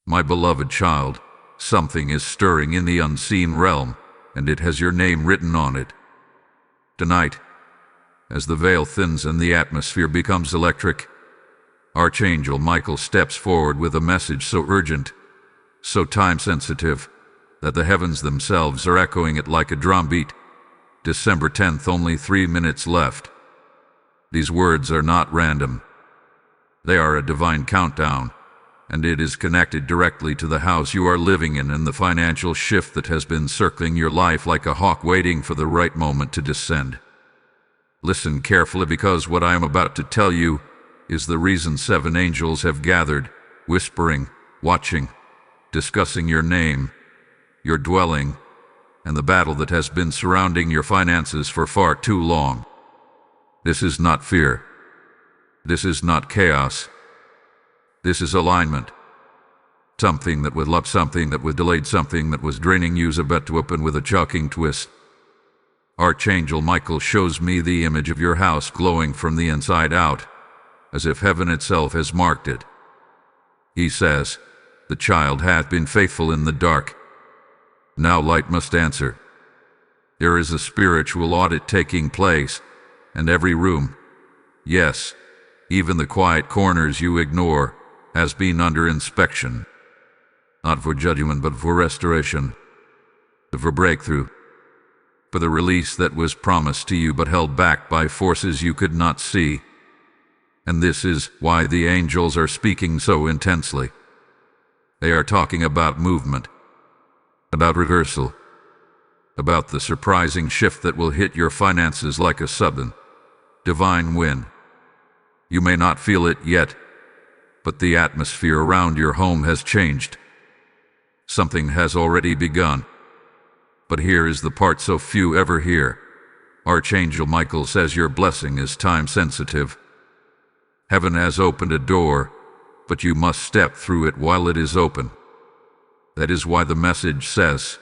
My beloved child, something is stirring in the unseen realm, and it has your name written on it. Tonight, as the veil thins and the atmosphere becomes electric, Archangel Michael steps forward with a message so urgent, so time-sensitive, that the heavens themselves are echoing it like a drumbeat. December 10th, only 3 minutes left. These words are not random. They are a divine countdown, and it is connected directly to the house you are living in and the financial shift that has been circling your life like a hawk waiting for the right moment to descend. Listen carefully, because what I am about to tell you is the reason 7 angels have gathered, whispering, watching, discussing your name, your dwelling, and the battle that has been surrounding your finances for far too long. This is not fear. This is not chaos. This is alignment. Something that was locked, something that was delayed, something that was draining you is about to open with a shocking twist. Archangel Michael shows me the image of your house glowing from the inside out, as if heaven itself has marked it. He says, "The child hath been faithful in the dark. Now light must answer." There is a spiritual audit taking place, and every room, yes, even the quiet corners you ignore, has been under inspection. Not for judgment, but for restoration, for breakthrough, for the release that was promised to you but held back by forces you could not see. And this is why the angels are speaking so intensely. They are talking about movement, about reversal, about the surprising shift that will hit your finances like a sudden, divine wind. You may not feel it yet, but the atmosphere around your home has changed. Something has already begun. But here is the part so few ever hear. Archangel Michael says your blessing is time-sensitive. Heaven has opened a door, but you must step through it while it is open. That is why the message says,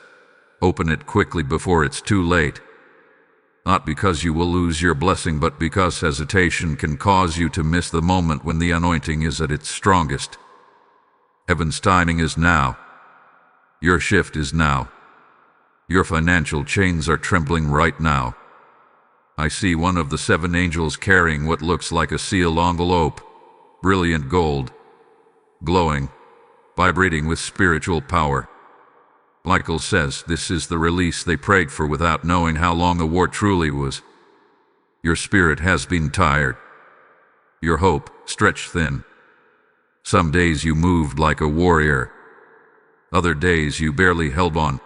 open it quickly before it's too late. Not because you will lose your blessing, but because hesitation can cause you to miss the moment when the anointing is at its strongest. Heaven's timing is now. Your shift is now. Your financial chains are trembling right now. I see one of the 7 angels carrying what looks like a sealed envelope, brilliant gold, glowing, vibrating with spiritual power. Michael says this is the release they prayed for without knowing how long the war truly was. Your spirit has been tired. Your hope stretched thin. Some days you moved like a warrior. Other days you barely held on.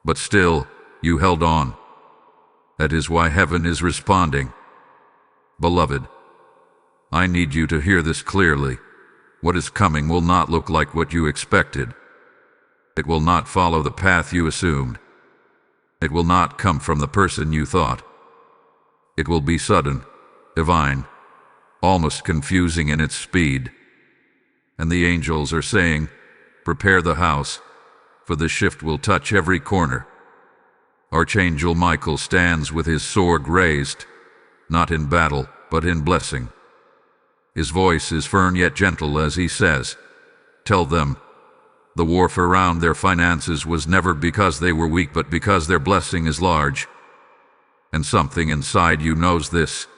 But still, you held on. That is why heaven is responding. Beloved, I need you to hear this clearly. What is coming will not look like what you expected. It will not follow the path you assumed. It will not come from the person you thought. It will be sudden, divine, almost confusing in its speed. And the angels are saying, prepare the house, for the shift will touch every corner. Archangel Michael stands with his sword raised, not in battle, but in blessing. His voice is firm yet gentle as he says, tell them, the warfare around their finances was never because they were weak, but because their blessing is large. And something inside you knows this.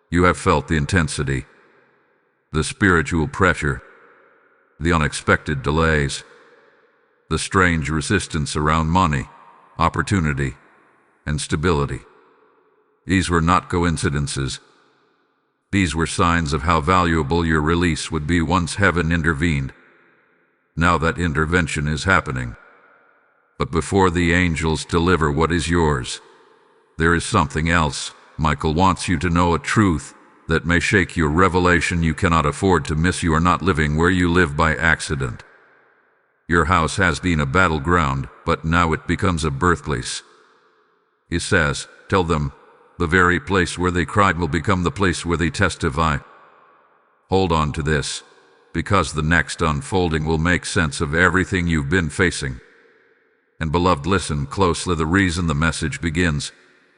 You have felt the intensity, the spiritual pressure, the unexpected delays, the strange resistance around money, opportunity, and stability. These were not coincidences. These were signs of how valuable your release would be once heaven intervened. Now that intervention is happening. But before the angels deliver what is yours, there is something else. Michael wants you to know a truth that may shake your revelation you cannot afford to miss. You are not living where you live by accident. Your house has been a battleground, but now it becomes a birthplace. He says, tell them, the very place where they cried will become the place where they testify. Hold on to this, because the next unfolding will make sense of everything you've been facing. And beloved, listen closely. The reason the message begins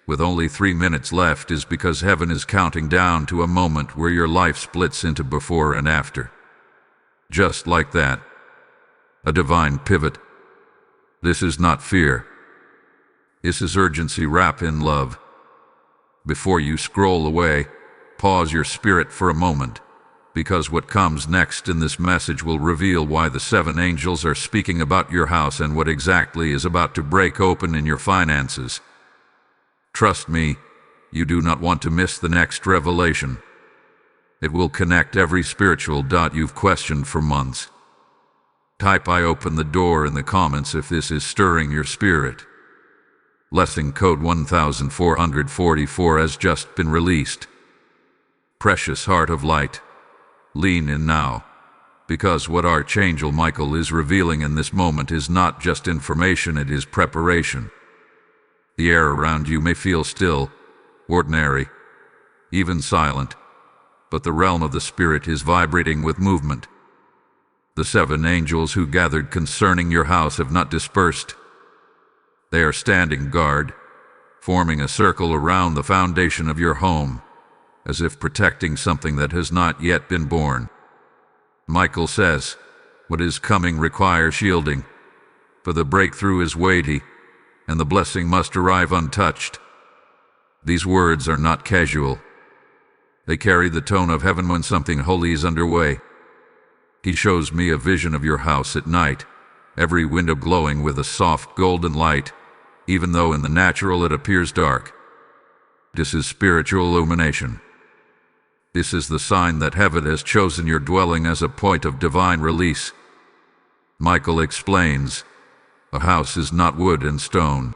with only 3 minutes left is because heaven is counting down to a moment where your life splits into before and after. Just like that, a divine pivot. This is not fear. This is urgency wrapped in love. Before you scroll away, pause your spirit for a moment, because what comes next in this message will reveal why the 7 angels are speaking about your house and what exactly is about to break open in your finances. Trust me, you do not want to miss the next revelation. It will connect every spiritual dot you've questioned for months. Type "I open the door" in the comments if this is stirring your spirit. Blessing code 1444 has just been released. Precious heart of light, lean in now, because what Archangel Michael is revealing in this moment is not just information, it is preparation. The air around you may feel still, ordinary, even silent, but the realm of the spirit is vibrating with movement. The 7 angels who gathered concerning your house have not dispersed. They are standing guard, forming a circle around the foundation of your home, as if protecting something that has not yet been born. Michael says, what is coming requires shielding, for the breakthrough is weighty, and the blessing must arrive untouched. These words are not casual. They carry the tone of heaven when something holy is underway. He shows me a vision of your house at night, every window glowing with a soft golden light, even though in the natural it appears dark. This is spiritual illumination. This is the sign that heaven has chosen your dwelling as a point of divine release. Michael explains, a house is not wood and stone.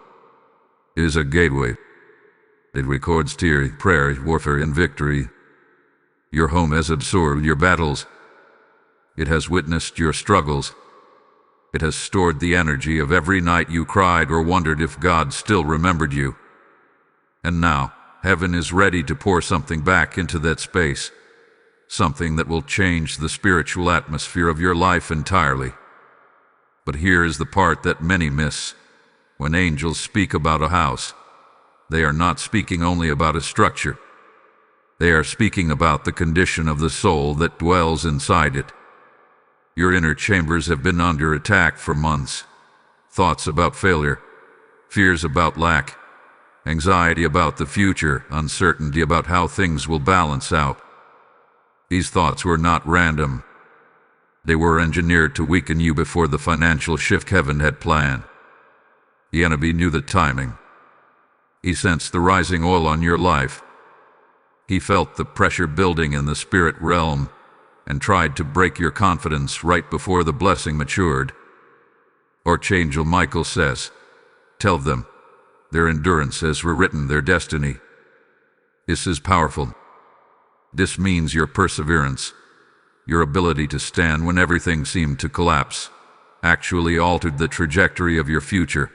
It is a gateway. It records tear, prayer, warfare, and victory. Your home has absorbed your battles. It has witnessed your struggles. It has stored the energy of every night you cried or wondered if God still remembered you. And now, heaven is ready to pour something back into that space, something that will change the spiritual atmosphere of your life entirely. But here is the part that many miss. When angels speak about a house, they are not speaking only about a structure. They are speaking about the condition of the soul that dwells inside it. Your inner chambers have been under attack for months. Thoughts about failure, fears about lack, anxiety about the future, uncertainty about how things will balance out. These thoughts were not random. They were engineered to weaken you before the financial shift heaven had planned. The enemy knew the timing. He sensed the rising oil on your life. He felt the pressure building in the spirit realm and tried to break your confidence right before the blessing matured. Archangel Michael says, tell them, their endurance has rewritten their destiny. This is powerful. This means your perseverance, your ability to stand when everything seemed to collapse, actually altered the trajectory of your future.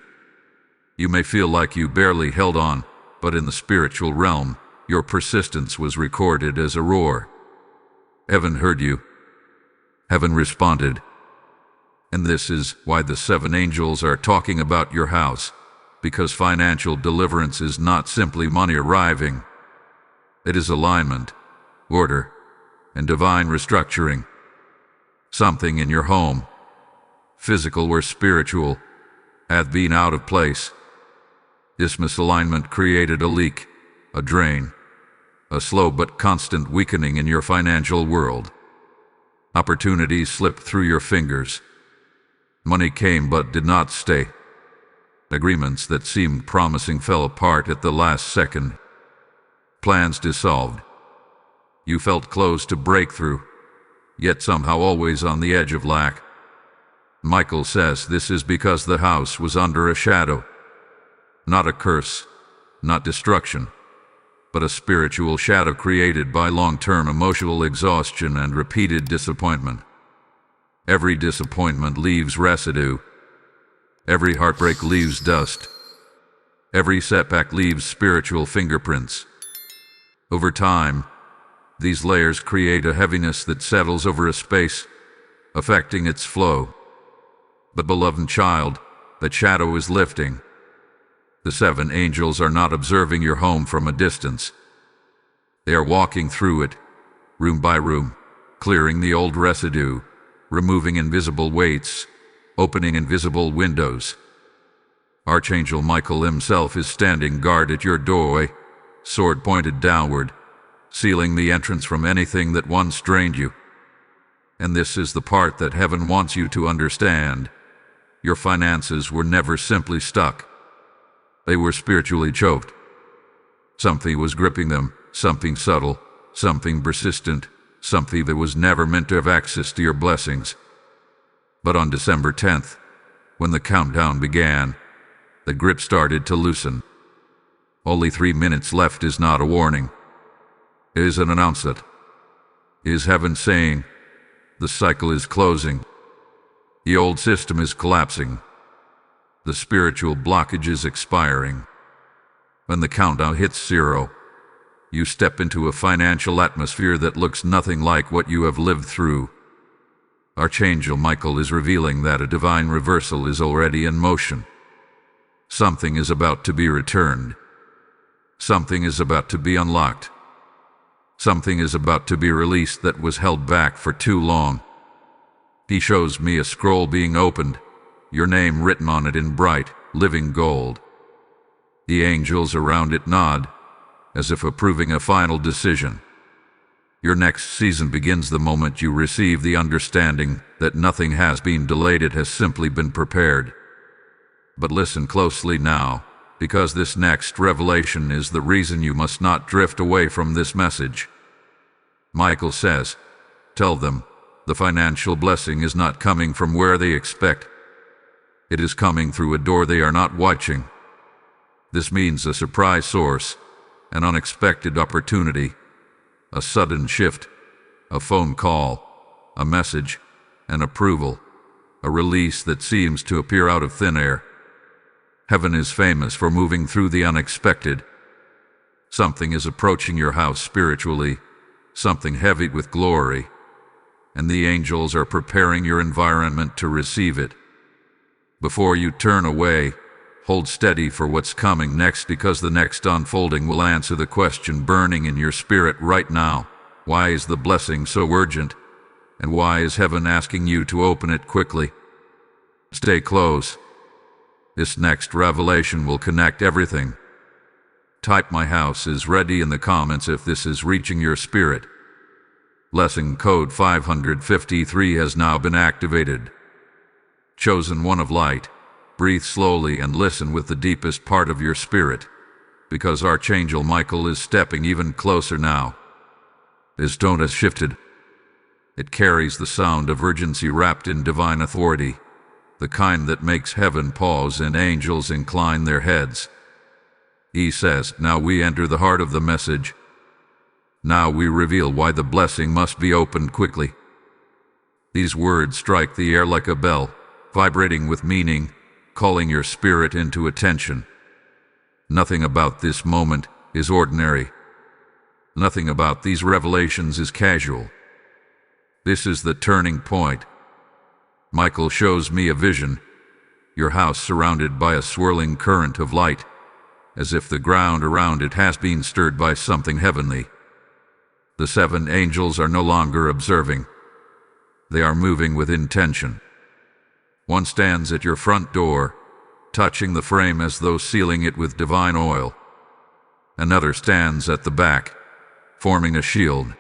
You may feel like you barely held on, but in the spiritual realm, your persistence was recorded as a roar. Heaven heard you. Heaven responded. And this is why the 7 angels are talking about your house, because financial deliverance is not simply money arriving. It is alignment, order, and divine restructuring. Something in your home, physical or spiritual, had been out of place. This misalignment created a leak, a drain, a slow but constant weakening in your financial world. Opportunities slipped through your fingers. Money came but did not stay. Agreements that seemed promising fell apart at the last second. Plans dissolved. You felt close to breakthrough, yet somehow always on the edge of lack. Michael says this is because the house was under a shadow. Not a curse, not destruction, but a spiritual shadow created by long-term emotional exhaustion and repeated disappointment. Every disappointment leaves residue. Every heartbreak leaves dust. Every setback leaves spiritual fingerprints. Over time, these layers create a heaviness that settles over a space, affecting its flow. But beloved child, that shadow is lifting. The 7 angels are not observing your home from a distance. They are walking through it, room by room, clearing the old residue, removing invisible weights, opening invisible windows. Archangel Michael himself is standing guard at your doorway, sword pointed downward, sealing the entrance from anything that once drained you. And this is the part that heaven wants you to understand. Your finances were never simply stuck. They were spiritually choked. Something was gripping them, something subtle, something persistent, something that was never meant to have access to your blessings. But on December 10th, when the countdown began, the grip started to loosen. Only 3 minutes left is not a warning. It is an announcement. It is heaven saying, the cycle is closing. The old system is collapsing. The spiritual blockage is expiring. When the countdown hits 0, you step into a financial atmosphere that looks nothing like what you have lived through. Archangel Michael is revealing that a divine reversal is already in motion. Something is about to be returned. Something is about to be unlocked. Something is about to be released that was held back for too long. He shows me a scroll being opened, your name written on it in bright, living gold. The angels around it nod, as if approving a final decision. Your next season begins the moment you receive the understanding that nothing has been delayed, it has simply been prepared. But listen closely now, because this next revelation is the reason you must not drift away from this message. Michael says, tell them, the financial blessing is not coming from where they expect. It is coming through a door they are not watching. This means a surprise source, an unexpected opportunity, a sudden shift, a phone call, a message, an approval, a release that seems to appear out of thin air. Heaven is famous for moving through the unexpected. Something is approaching your house spiritually, something heavy with glory, and the angels are preparing your environment to receive it. Before you turn away, hold steady for what's coming next, because the next unfolding will answer the question burning in your spirit right now. Why is the blessing so urgent? And why is heaven asking you to open it quickly? Stay close. This next revelation will connect everything. Type "My house is ready" in the comments if this is reaching your spirit. Blessing code 553 has now been activated. Chosen one of light. Breathe slowly and listen with the deepest part of your spirit, because Archangel Michael is stepping even closer now. His tone has shifted. It carries the sound of urgency wrapped in divine authority, the kind that makes heaven pause and angels incline their heads. He says, now we enter the heart of the message. Now we reveal why the blessing must be opened quickly. These words strike the air like a bell, vibrating with meaning, calling your spirit into attention. Nothing about this moment is ordinary. Nothing about these revelations is casual. This is the turning point. Michael shows me a vision, your house surrounded by a swirling current of light, as if the ground around it has been stirred by something heavenly. The 7 angels are no longer observing. They are moving with intention. One stands at your front door, touching the frame as though sealing it with divine oil. Another stands at the back, forming a shield.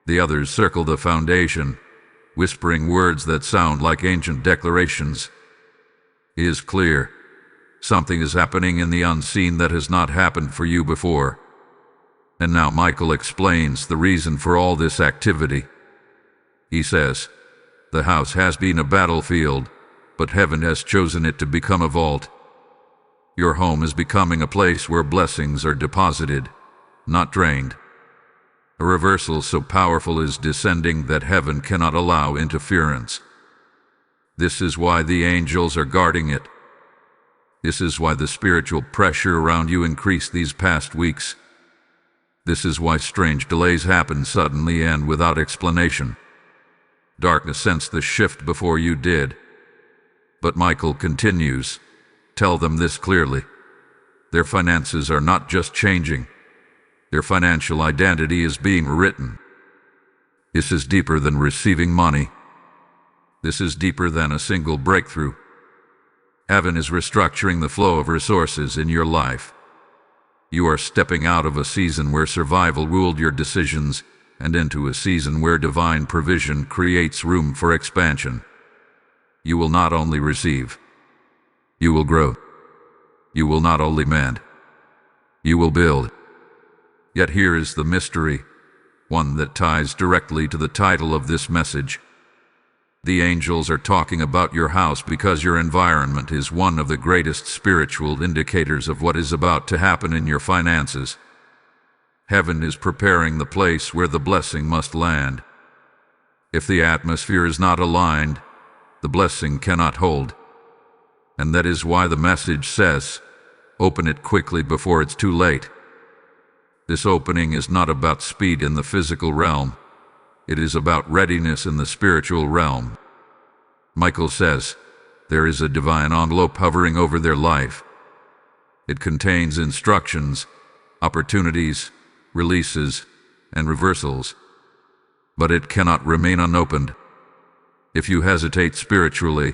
The others circle the foundation, whispering words that sound like ancient declarations. It is clear. Something is happening in the unseen that has not happened for you before. And now Michael explains the reason for all this activity. He says, the house has been a battlefield, but heaven has chosen it to become a vault. Your home is becoming a place where blessings are deposited, not drained. A reversal so powerful is descending that heaven cannot allow interference. This is why the angels are guarding it. This is why the spiritual pressure around you increased these past weeks. This is why strange delays happen suddenly and without explanation. Darkness sensed the shift before you did. But Michael continues, tell them this clearly. Their finances are not just changing. Their financial identity is being written. This is deeper than receiving money. This is deeper than a single breakthrough. Heaven is restructuring the flow of resources in your life. You are stepping out of a season where survival ruled your decisions and into a season where divine provision creates room for expansion. You will not only receive, you will grow. You will not only mend, you will build. Yet here is the mystery, one that ties directly to the title of this message. The angels are talking about your house because your environment is one of the greatest spiritual indicators of what is about to happen in your finances. Heaven is preparing the place where the blessing must land. If the atmosphere is not aligned, the blessing cannot hold. And that is why the message says, open it quickly before it's too late. This opening is not about speed in the physical realm. It is about readiness in the spiritual realm. Michael says, there is a divine envelope hovering over their life. It contains instructions, opportunities, releases, and reversals. But it cannot remain unopened. If you hesitate spiritually,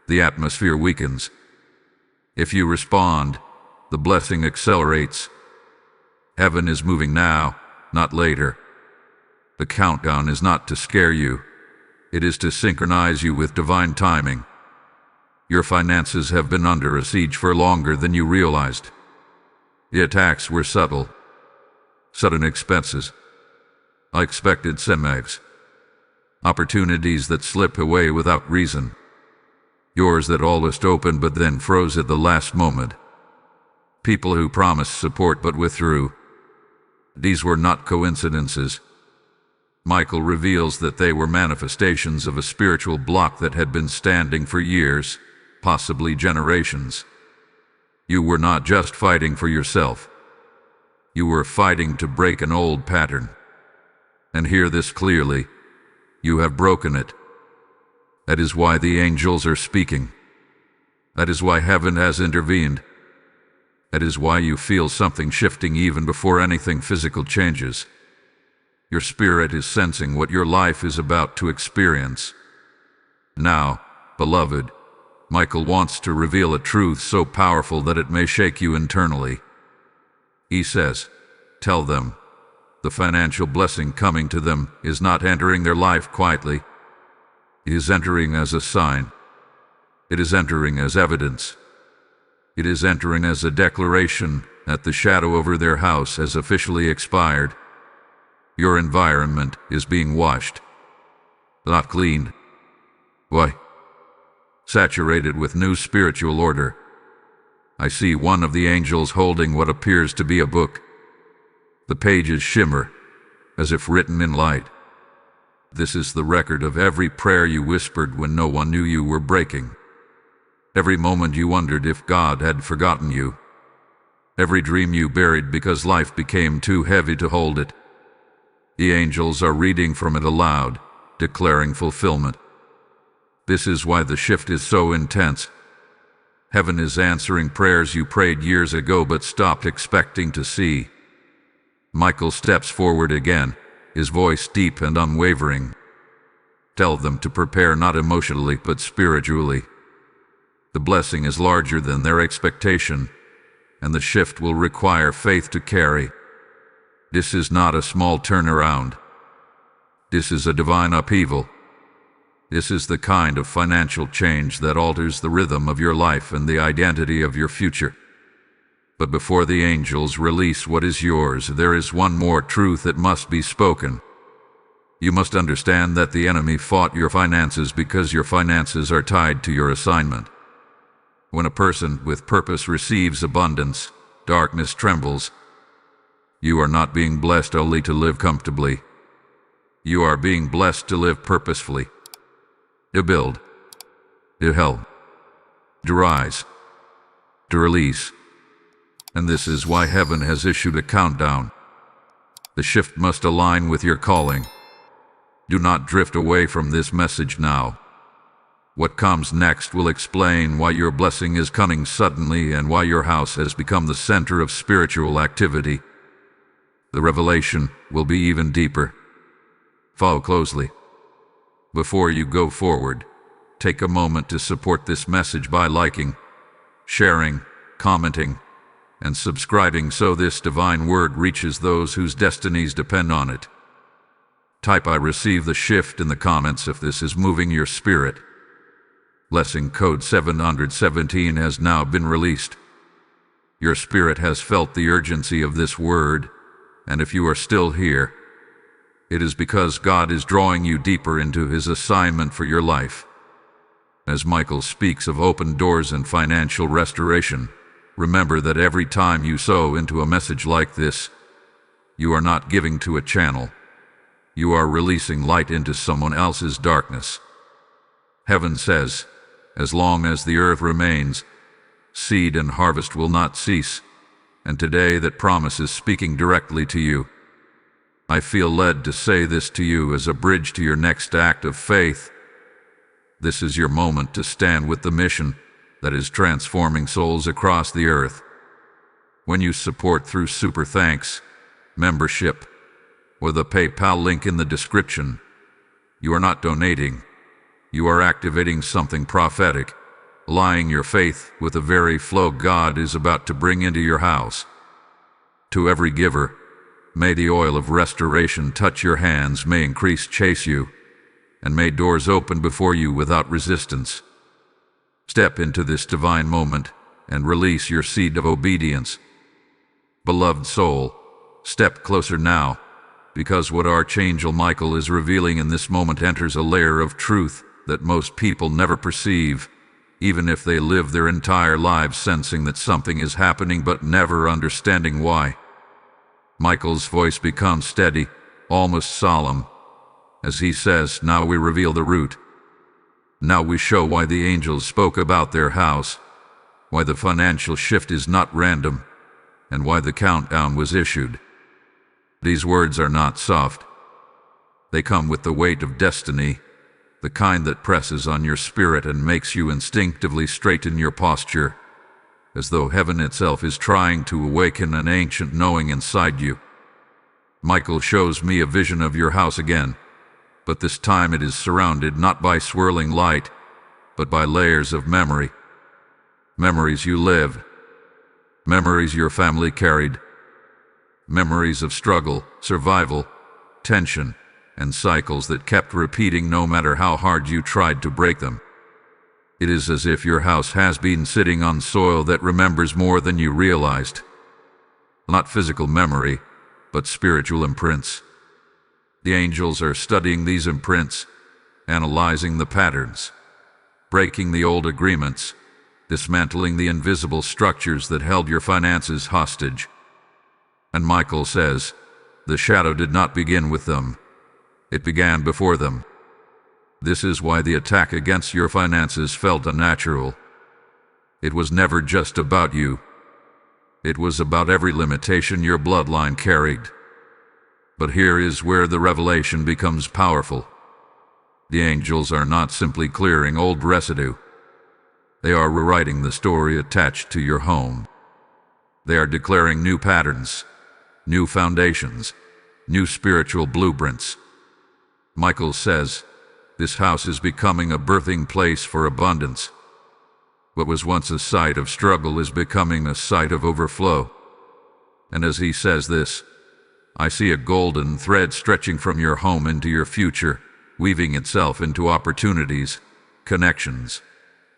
the atmosphere weakens. If you respond, the blessing accelerates. Heaven is moving now, not later. The countdown is not to scare you. It is to synchronize you with divine timing. Your finances have been under a siege for longer than you realized. The attacks were subtle. Sudden expenses. Unexpected setbacks. Opportunities that slip away without reason. Doors that almost opened but then froze at the last moment. People who promised support but withdrew. These were not coincidences. Michael reveals that they were manifestations of a spiritual block that had been standing for years, possibly generations. You were not just fighting for yourself. You were fighting to break an old pattern. And hear this clearly. You have broken it. That is why the angels are speaking. That is why heaven has intervened. That is why you feel something shifting even before anything physical changes. Your spirit is sensing what your life is about to experience. Now, beloved, Michael wants to reveal a truth so powerful that it may shake you internally. He says, tell them, the financial blessing coming to them is not entering their life quietly. It is entering as a sign. It is entering as evidence. It is entering as a declaration that the shadow over their house has officially expired. Your environment is being washed, not cleaned. Why? Saturated with new spiritual order. I see one of the angels holding what appears to be a book. The pages shimmer, as if written in light. This is the record of every prayer you whispered when no one knew you were breaking. Every moment you wondered if God had forgotten you. Every dream you buried because life became too heavy to hold it. The angels are reading from it aloud, declaring fulfillment. This is why the shift is so intense. Heaven is answering prayers you prayed years ago but stopped expecting to see. Michael steps forward again, his voice deep and unwavering. Tell them to prepare not emotionally but spiritually. The blessing is larger than their expectation, and the shift will require faith to carry. This is not a small turnaround. This is a divine upheaval. This is the kind of financial change that alters the rhythm of your life and the identity of your future. But before the angels release what is yours, there is one more truth that must be spoken. You must understand that the enemy fought your finances because your finances are tied to your assignment. When a person with purpose receives abundance, darkness trembles. You are not being blessed only to live comfortably. You are being blessed to live purposefully, to build, to help, to rise, to release. And this is why heaven has issued a countdown. The shift must align with your calling. Do not drift away from this message now. What comes next will explain why your blessing is coming suddenly and why your house has become the center of spiritual activity. The revelation will be even deeper. Follow closely. Before you go forward, take a moment to support this message by liking, sharing, commenting, and subscribing so this divine word reaches those whose destinies depend on it. Type "I receive the shift" in the comments if this is moving your spirit. Blessing code 717 has now been released. Your spirit has felt the urgency of this word, and if you are still here, it is because God is drawing you deeper into His assignment for your life. As Michael speaks of open doors and financial restoration, remember that every time you sow into a message like this, you are not giving to a channel. You are releasing light into someone else's darkness. Heaven says, as long as the earth remains, seed and harvest will not cease, and today that promise is speaking directly to you. I feel led to say this to you as a bridge to your next act of faith. This is your moment to stand with the mission that is transforming souls across the earth. When you support through super thanks, membership, or the PayPal link in the description, you are not donating. You are activating something prophetic, aligning your faith with the very flow God is about to bring into your house. To every giver, may the oil of restoration touch your hands, may increase chase you, and may doors open before you without resistance. Step into this divine moment and release your seed of obedience. Beloved soul, step closer now, because what Archangel Michael is revealing in this moment enters a layer of truth that most people never perceive, even if they live their entire lives sensing that something is happening but never understanding why. Michael's voice becomes steady, almost solemn, as he says, "Now we reveal the root. Now we show why the angels spoke about their house, why the financial shift is not random, and why the countdown was issued." These words are not soft. They come with the weight of destiny, the kind that presses on your spirit and makes you instinctively straighten your posture, as though heaven itself is trying to awaken an ancient knowing inside you. Michael shows me a vision of your house again, but this time it is surrounded not by swirling light, but by layers of memory. Memories you lived, memories your family carried, memories of struggle, survival, tension, and cycles that kept repeating no matter how hard you tried to break them. It is as if your house has been sitting on soil that remembers more than you realized. Not physical memory, but spiritual imprints. The angels are studying these imprints, analyzing the patterns, breaking the old agreements, dismantling the invisible structures that held your finances hostage. And Michael says, the shadow did not begin with them. It began before them. This is why the attack against your finances felt unnatural. It was never just about you. It was about every limitation your bloodline carried. But here is where the revelation becomes powerful. The angels are not simply clearing old residue. They are rewriting the story attached to your home. They are declaring new patterns, new foundations, new spiritual blueprints. Michael says, this house is becoming a birthing place for abundance. What was once a site of struggle is becoming a site of overflow. And as he says this, I see a golden thread stretching from your home into your future, weaving itself into opportunities, connections,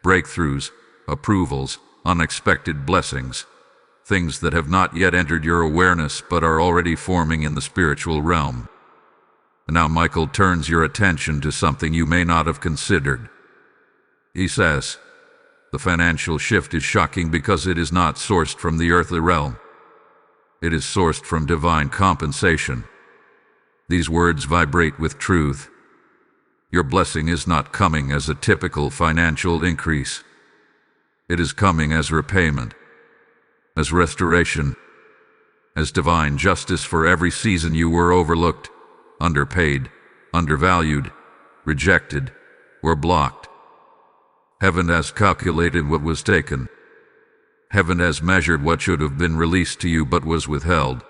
breakthroughs, approvals, unexpected blessings, things that have not yet entered your awareness but are already forming in the spiritual realm. Now Michael turns your attention to something you may not have considered. He says, the financial shift is shocking because it is not sourced from the earthly realm. It is sourced from divine compensation. These words vibrate with truth. Your blessing is not coming as a typical financial increase. It is coming as repayment, as restoration, as divine justice for every season you were overlooked, underpaid, undervalued, rejected, or blocked. Heaven has calculated what was taken. Heaven has measured what should have been released to you but was withheld.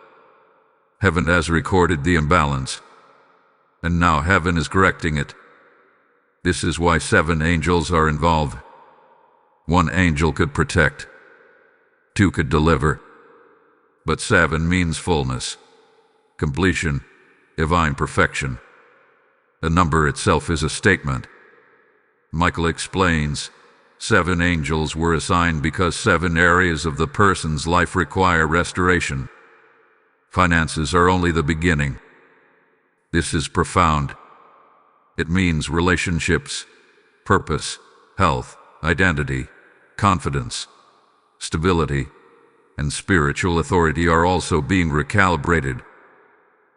Heaven has recorded the imbalance, and now heaven is correcting it. This is why 7 angels are involved. 1 angel could protect, 2 could deliver, but 7 means fullness, completion, divine perfection. The number itself is a statement. Michael explains, 7 angels were assigned because 7 areas of the person's life require restoration. Finances are only the beginning. This is profound. It means relationships, purpose, health, identity, confidence, stability, and spiritual authority are also being recalibrated.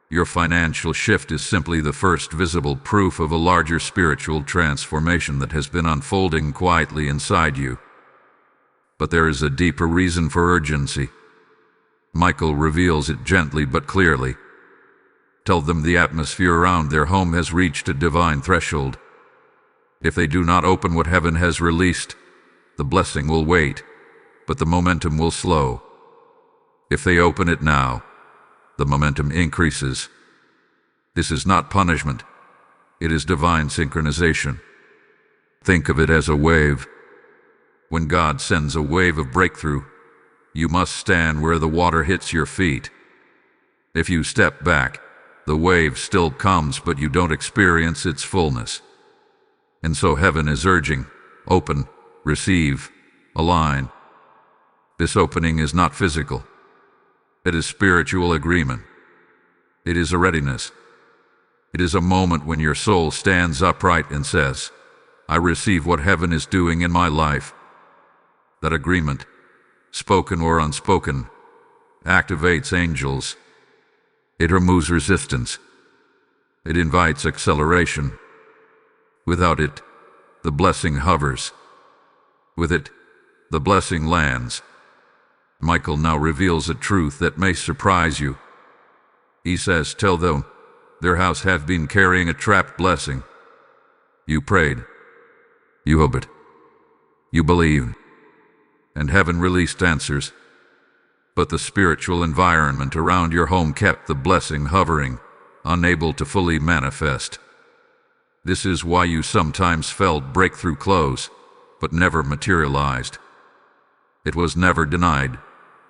Your financial shift is simply the first visible proof of a larger spiritual transformation that has been unfolding quietly inside you. But there is a deeper reason for urgency. Michael reveals it gently but clearly. Tell them the atmosphere around their home has reached a divine threshold. If they do not open what heaven has released, the blessing will wait, but the momentum will slow. If they open it now, the momentum increases. This is not punishment. It is divine synchronization. Think of it as a wave. When God sends a wave of breakthrough, you must stand where the water hits your feet. If you step back, the wave still comes, but you don't experience its fullness. And so heaven is urging, open, receive, align. This opening is not physical. It is spiritual agreement. It is a readiness. It is a moment when your soul stands upright and says, I receive what heaven is doing in my life. That agreement, spoken or unspoken, activates angels. It removes resistance. It invites acceleration. Without it, the blessing hovers. With it, the blessing lands. Michael now reveals a truth that may surprise you. He says, tell them, their house have been carrying a trapped blessing. You prayed. You hoped. You believed. And heaven released answers. But the spiritual environment around your home kept the blessing hovering, unable to fully manifest. This is why you sometimes felt breakthrough close, but never materialized. It was never denied.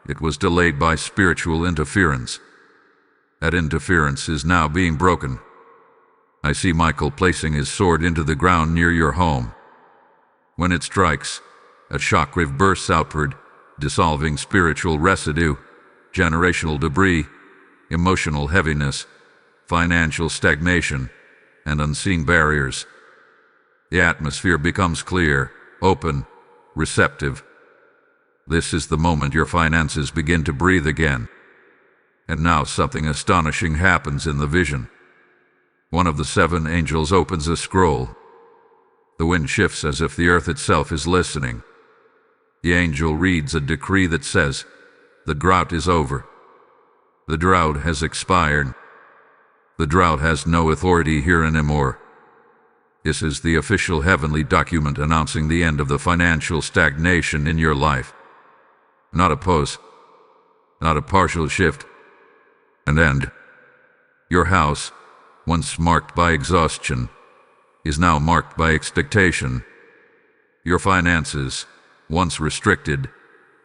It was delayed by spiritual interference. That interference is now being broken. I see Michael placing his sword into the ground near your home. When it strikes, a shockwave bursts outward, dissolving spiritual residue, generational debris, emotional heaviness, financial stagnation, and unseen barriers. The atmosphere becomes clear, open, receptive. This is the moment your finances begin to breathe again. And now something astonishing happens in the vision. One of the 7 angels opens a scroll. The wind shifts as if the earth itself is listening. The angel reads a decree that says, the drought is over. The drought has expired. The drought has no authority here anymore. This is the official heavenly document announcing the end of the financial stagnation in your life. Not a pause, not a partial shift, an end. Your house, once marked by exhaustion, is now marked by expectation. Your finances, once restricted,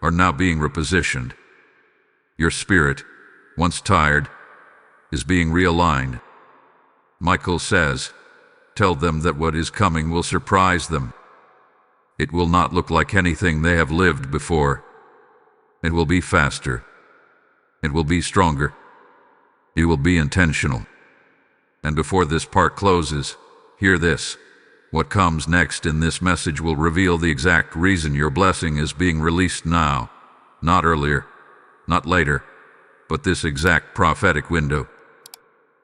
are now being repositioned. Your spirit, once tired, is being realigned. Michael says, tell them that what is coming will surprise them. It will not look like anything they have lived before. It will be faster. It will be stronger. It will be intentional. And before this part closes, hear this. What comes next in this message will reveal the exact reason your blessing is being released now. Not earlier, not later, but this exact prophetic window.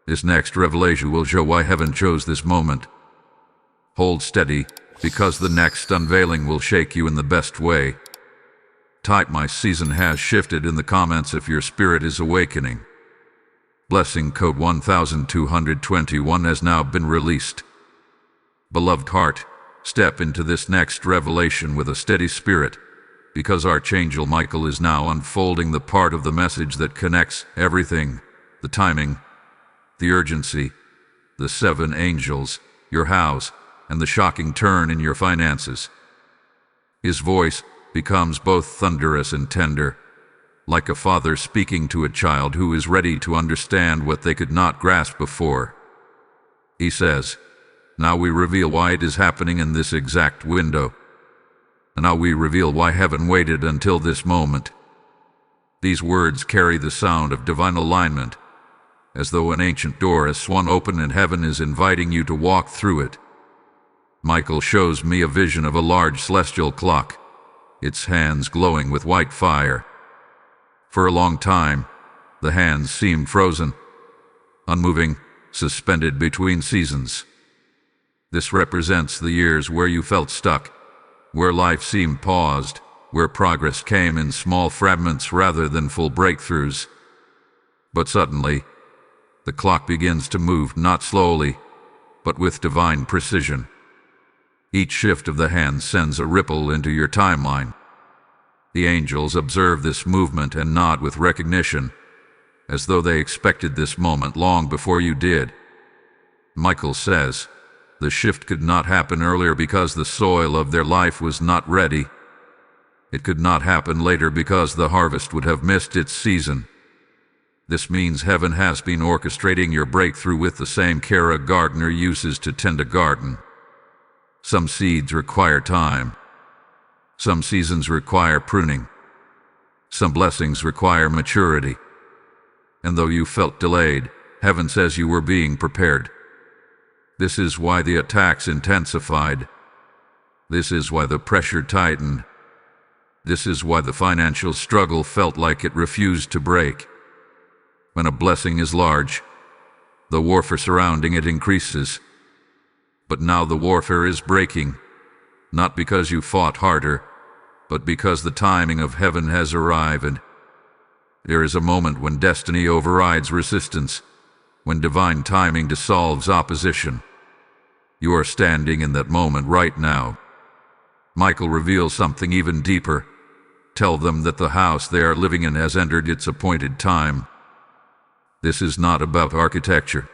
This next revelation will show why heaven chose this moment. Hold steady, because the next unveiling will shake you in the best way. Type my season has shifted in the comments if your spirit is awakening. Blessing code 1221 has now been released. Beloved heart, step into this next revelation with a steady spirit, because Archangel Michael is now unfolding the part of the message that connects everything, the timing, the urgency, the 7 angels, your house, and the shocking turn in your finances. His voice becomes both thunderous and tender, like a father speaking to a child who is ready to understand what they could not grasp before. He says, "Now we reveal why it is happening in this exact window. And now we reveal why heaven waited until this moment." These words carry the sound of divine alignment, as though an ancient door has swung open and heaven is inviting you to walk through it. Michael shows me a vision of a large celestial clock, its hands glowing with white fire. For a long time, the hands seemed frozen, unmoving, suspended between seasons. This represents the years where you felt stuck, where life seemed paused, where progress came in small fragments rather than full breakthroughs. But suddenly, the clock begins to move, not slowly, but with divine precision. Each shift of the hand sends a ripple into your timeline. The angels observe this movement and nod with recognition, as though they expected this moment long before you did. Michael says, the shift could not happen earlier because the soil of their life was not ready. It could not happen later because the harvest would have missed its season. This means heaven has been orchestrating your breakthrough with the same care a gardener uses to tend a garden. Some seeds require time. Some seasons require pruning. Some blessings require maturity. And though you felt delayed, heaven says you were being prepared. This is why the attacks intensified. This is why the pressure tightened. This is why the financial struggle felt like it refused to break. When a blessing is large, the warfare surrounding it increases. But now the warfare is breaking, not because you fought harder, but because the timing of heaven has arrived. And there is a moment when destiny overrides resistance, when divine timing dissolves opposition. You are standing in that moment right now. Michael reveals something even deeper. Tell them that the house they are living in has entered its appointed time. This is not about architecture.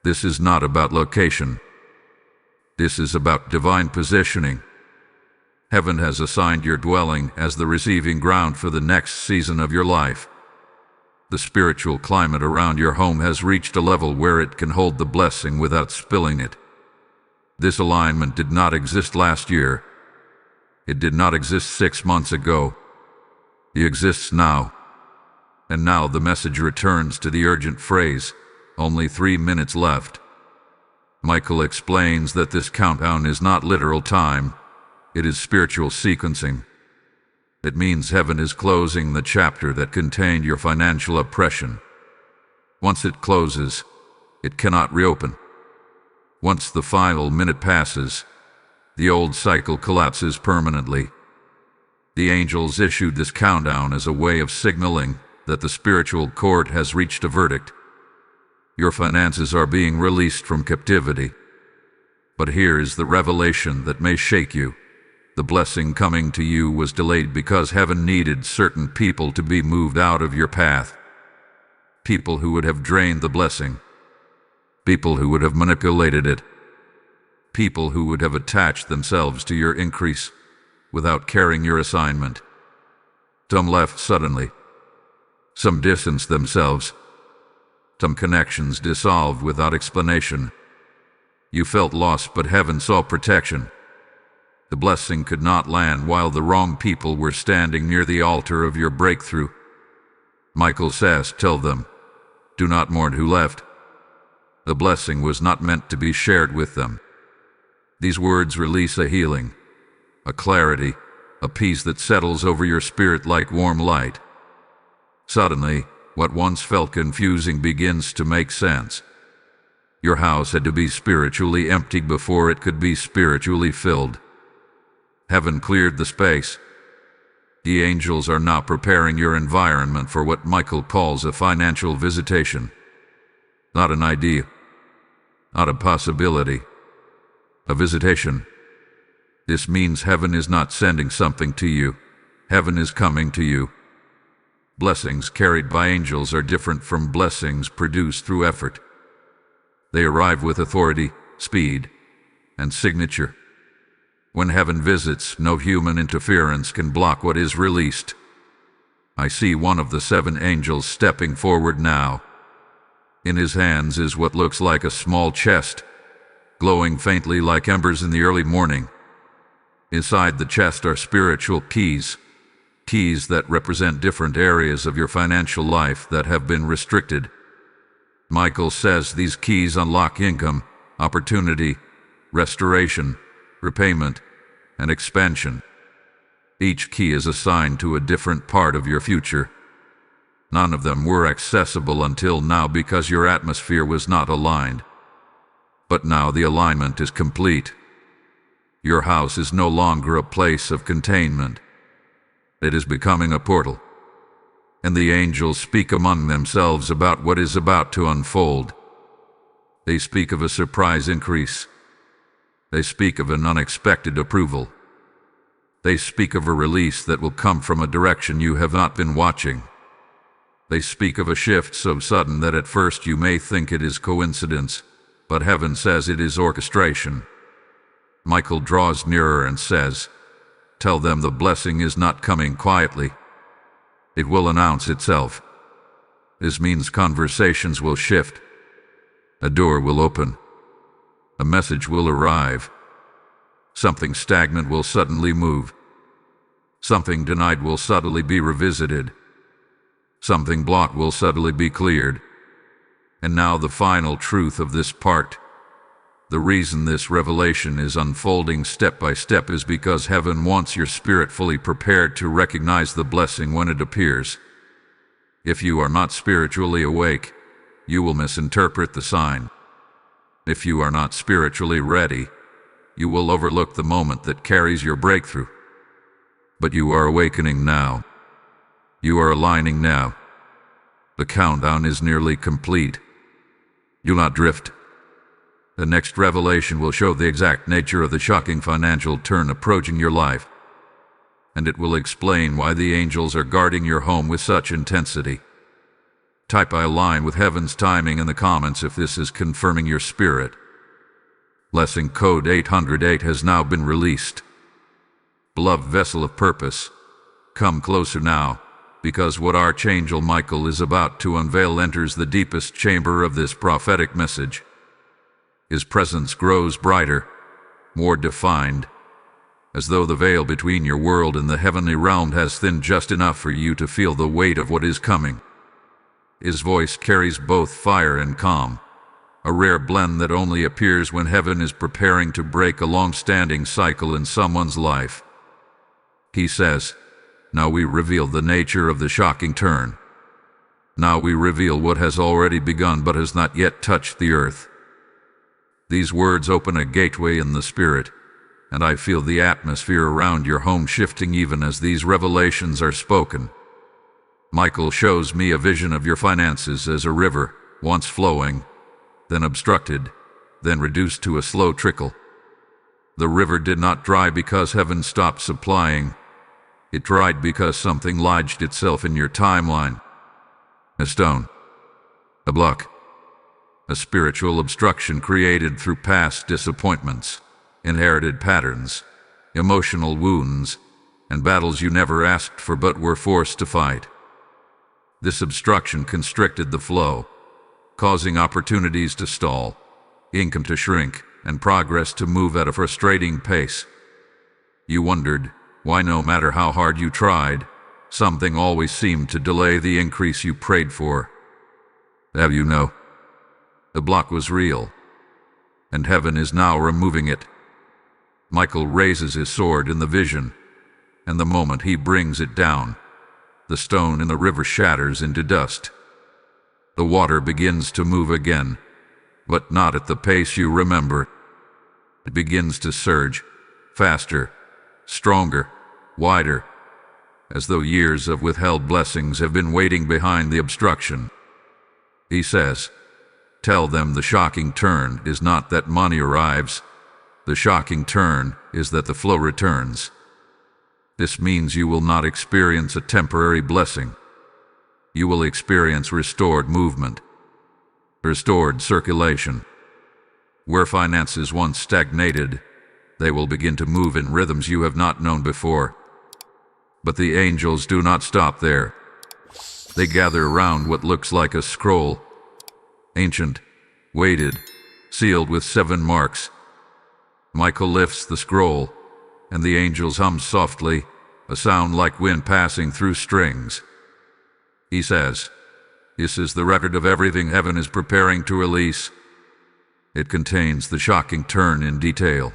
This is not about location. This is about divine positioning. Heaven has assigned your dwelling as the receiving ground for the next season of your life. The spiritual climate around your home has reached a level where it can hold the blessing without spilling it. This alignment did not exist last year. It did not exist 6 months ago. It exists now. And now the message returns to the urgent phrase, "Only 3 minutes left." Michael explains that this countdown is not literal time. It is spiritual sequencing. It means heaven is closing the chapter that contained your financial oppression. Once it closes, it cannot reopen. Once the final minute passes, the old cycle collapses permanently. The angels issued this countdown as a way of signaling that the spiritual court has reached a verdict. Your finances are being released from captivity. But here is the revelation that may shake you. The blessing coming to you was delayed because heaven needed certain people to be moved out of your path. People who would have drained the blessing. People who would have manipulated it. People who would have attached themselves to your increase without carrying your assignment. Some left suddenly. Some distanced themselves. Some connections dissolved without explanation. You felt lost, but heaven saw protection. The blessing could not land while the wrong people were standing near the altar of your breakthrough. Michael says, "Tell them, do not mourn who left. The blessing was not meant to be shared with them." These words release a healing, a clarity, a peace that settles over your spirit like warm light. Suddenly, what once felt confusing begins to make sense. Your house had to be spiritually emptied before it could be spiritually filled. Heaven cleared the space. The angels are now preparing your environment for what Michael calls a financial visitation. Not an idea, not a possibility, a visitation. This means heaven is not sending something to you. Heaven is coming to you. Blessings carried by angels are different from blessings produced through effort. They arrive with authority, speed, and signature. When heaven visits, no human interference can block what is released. I see one of the 7 angels stepping forward now. In his hands is what looks like a small chest, glowing faintly like embers in the early morning. Inside the chest are spiritual keys that represent different areas of your financial life that have been restricted. Michael says these keys unlock income, opportunity, restoration, repayment, and expansion. Each key is assigned to a different part of your future. None of them were accessible until now because your atmosphere was not aligned. But now the alignment is complete. Your house is no longer a place of containment. It is becoming a portal. And the angels speak among themselves about what is about to unfold. They speak of a surprise increase. They speak of an unexpected approval. They speak of a release that will come from a direction you have not been watching. They speak of a shift so sudden that at first you may think it is coincidence, but heaven says it is orchestration. Michael draws nearer and says, "Tell them the blessing is not coming quietly. It will announce itself. This means conversations will shift. A door will open. A message will arrive. Something stagnant will suddenly move. Something denied will subtly be revisited. Something blocked will subtly be cleared. And now the final truth of this part. The reason this revelation is unfolding step by step is because heaven wants your spirit fully prepared to recognize the blessing when it appears. If you are not spiritually awake, you will misinterpret the sign. If you are not spiritually ready, you will overlook the moment that carries your breakthrough. But you are awakening now. You are aligning now. The countdown is nearly complete. Do not drift. The next revelation will show the exact nature of the shocking financial turn approaching your life. And it will explain why the angels are guarding your home with such intensity. Type "I align with heaven's timing" in the comments if this is confirming your spirit. Blessing code 808 has now been released. Beloved vessel of purpose, come closer now, because what Archangel Michael is about to unveil enters the deepest chamber of this prophetic message. His presence grows brighter, more defined, as though the veil between your world and the heavenly realm has thinned just enough for you to feel the weight of what is coming. His voice carries both fire and calm, a rare blend that only appears when heaven is preparing to break a long-standing cycle in someone's life. He says, "Now we reveal the nature of the shocking turn. Now we reveal what has already begun but has not yet touched the earth." These words open a gateway in the spirit, and I feel the atmosphere around your home shifting even as these revelations are spoken. Michael shows me a vision of your finances as a river, once flowing, then obstructed, then reduced to a slow trickle. The river did not dry because heaven stopped supplying. It dried because something lodged itself in your timeline. A stone. A block. A spiritual obstruction created through past disappointments, inherited patterns, emotional wounds, and battles you never asked for but were forced to fight. This obstruction constricted the flow, causing opportunities to stall, income to shrink, and progress to move at a frustrating pace. You wondered why, no matter how hard you tried, something always seemed to delay the increase you prayed for. Have you know? The block was real, and heaven is now removing it. Michael raises his sword in the vision, and the moment he brings it down, the stone in the river shatters into dust. The water begins to move again, but not at the pace you remember. It begins to surge, faster, stronger, wider, as though years of withheld blessings have been waiting behind the obstruction. He says, "Tell them the shocking turn is not that money arrives. The shocking turn is that the flow returns. This means you will not experience a temporary blessing. You will experience restored movement, restored circulation. Where finances once stagnated, they will begin to move in rhythms you have not known before. But the angels do not stop there. They gather around what looks like a scroll, ancient, weighted, sealed with 7 marks. Michael lifts the scroll, and the angels hum softly, a sound like wind passing through strings. He says, "This is the record of everything heaven is preparing to release." It contains the shocking turn in detail.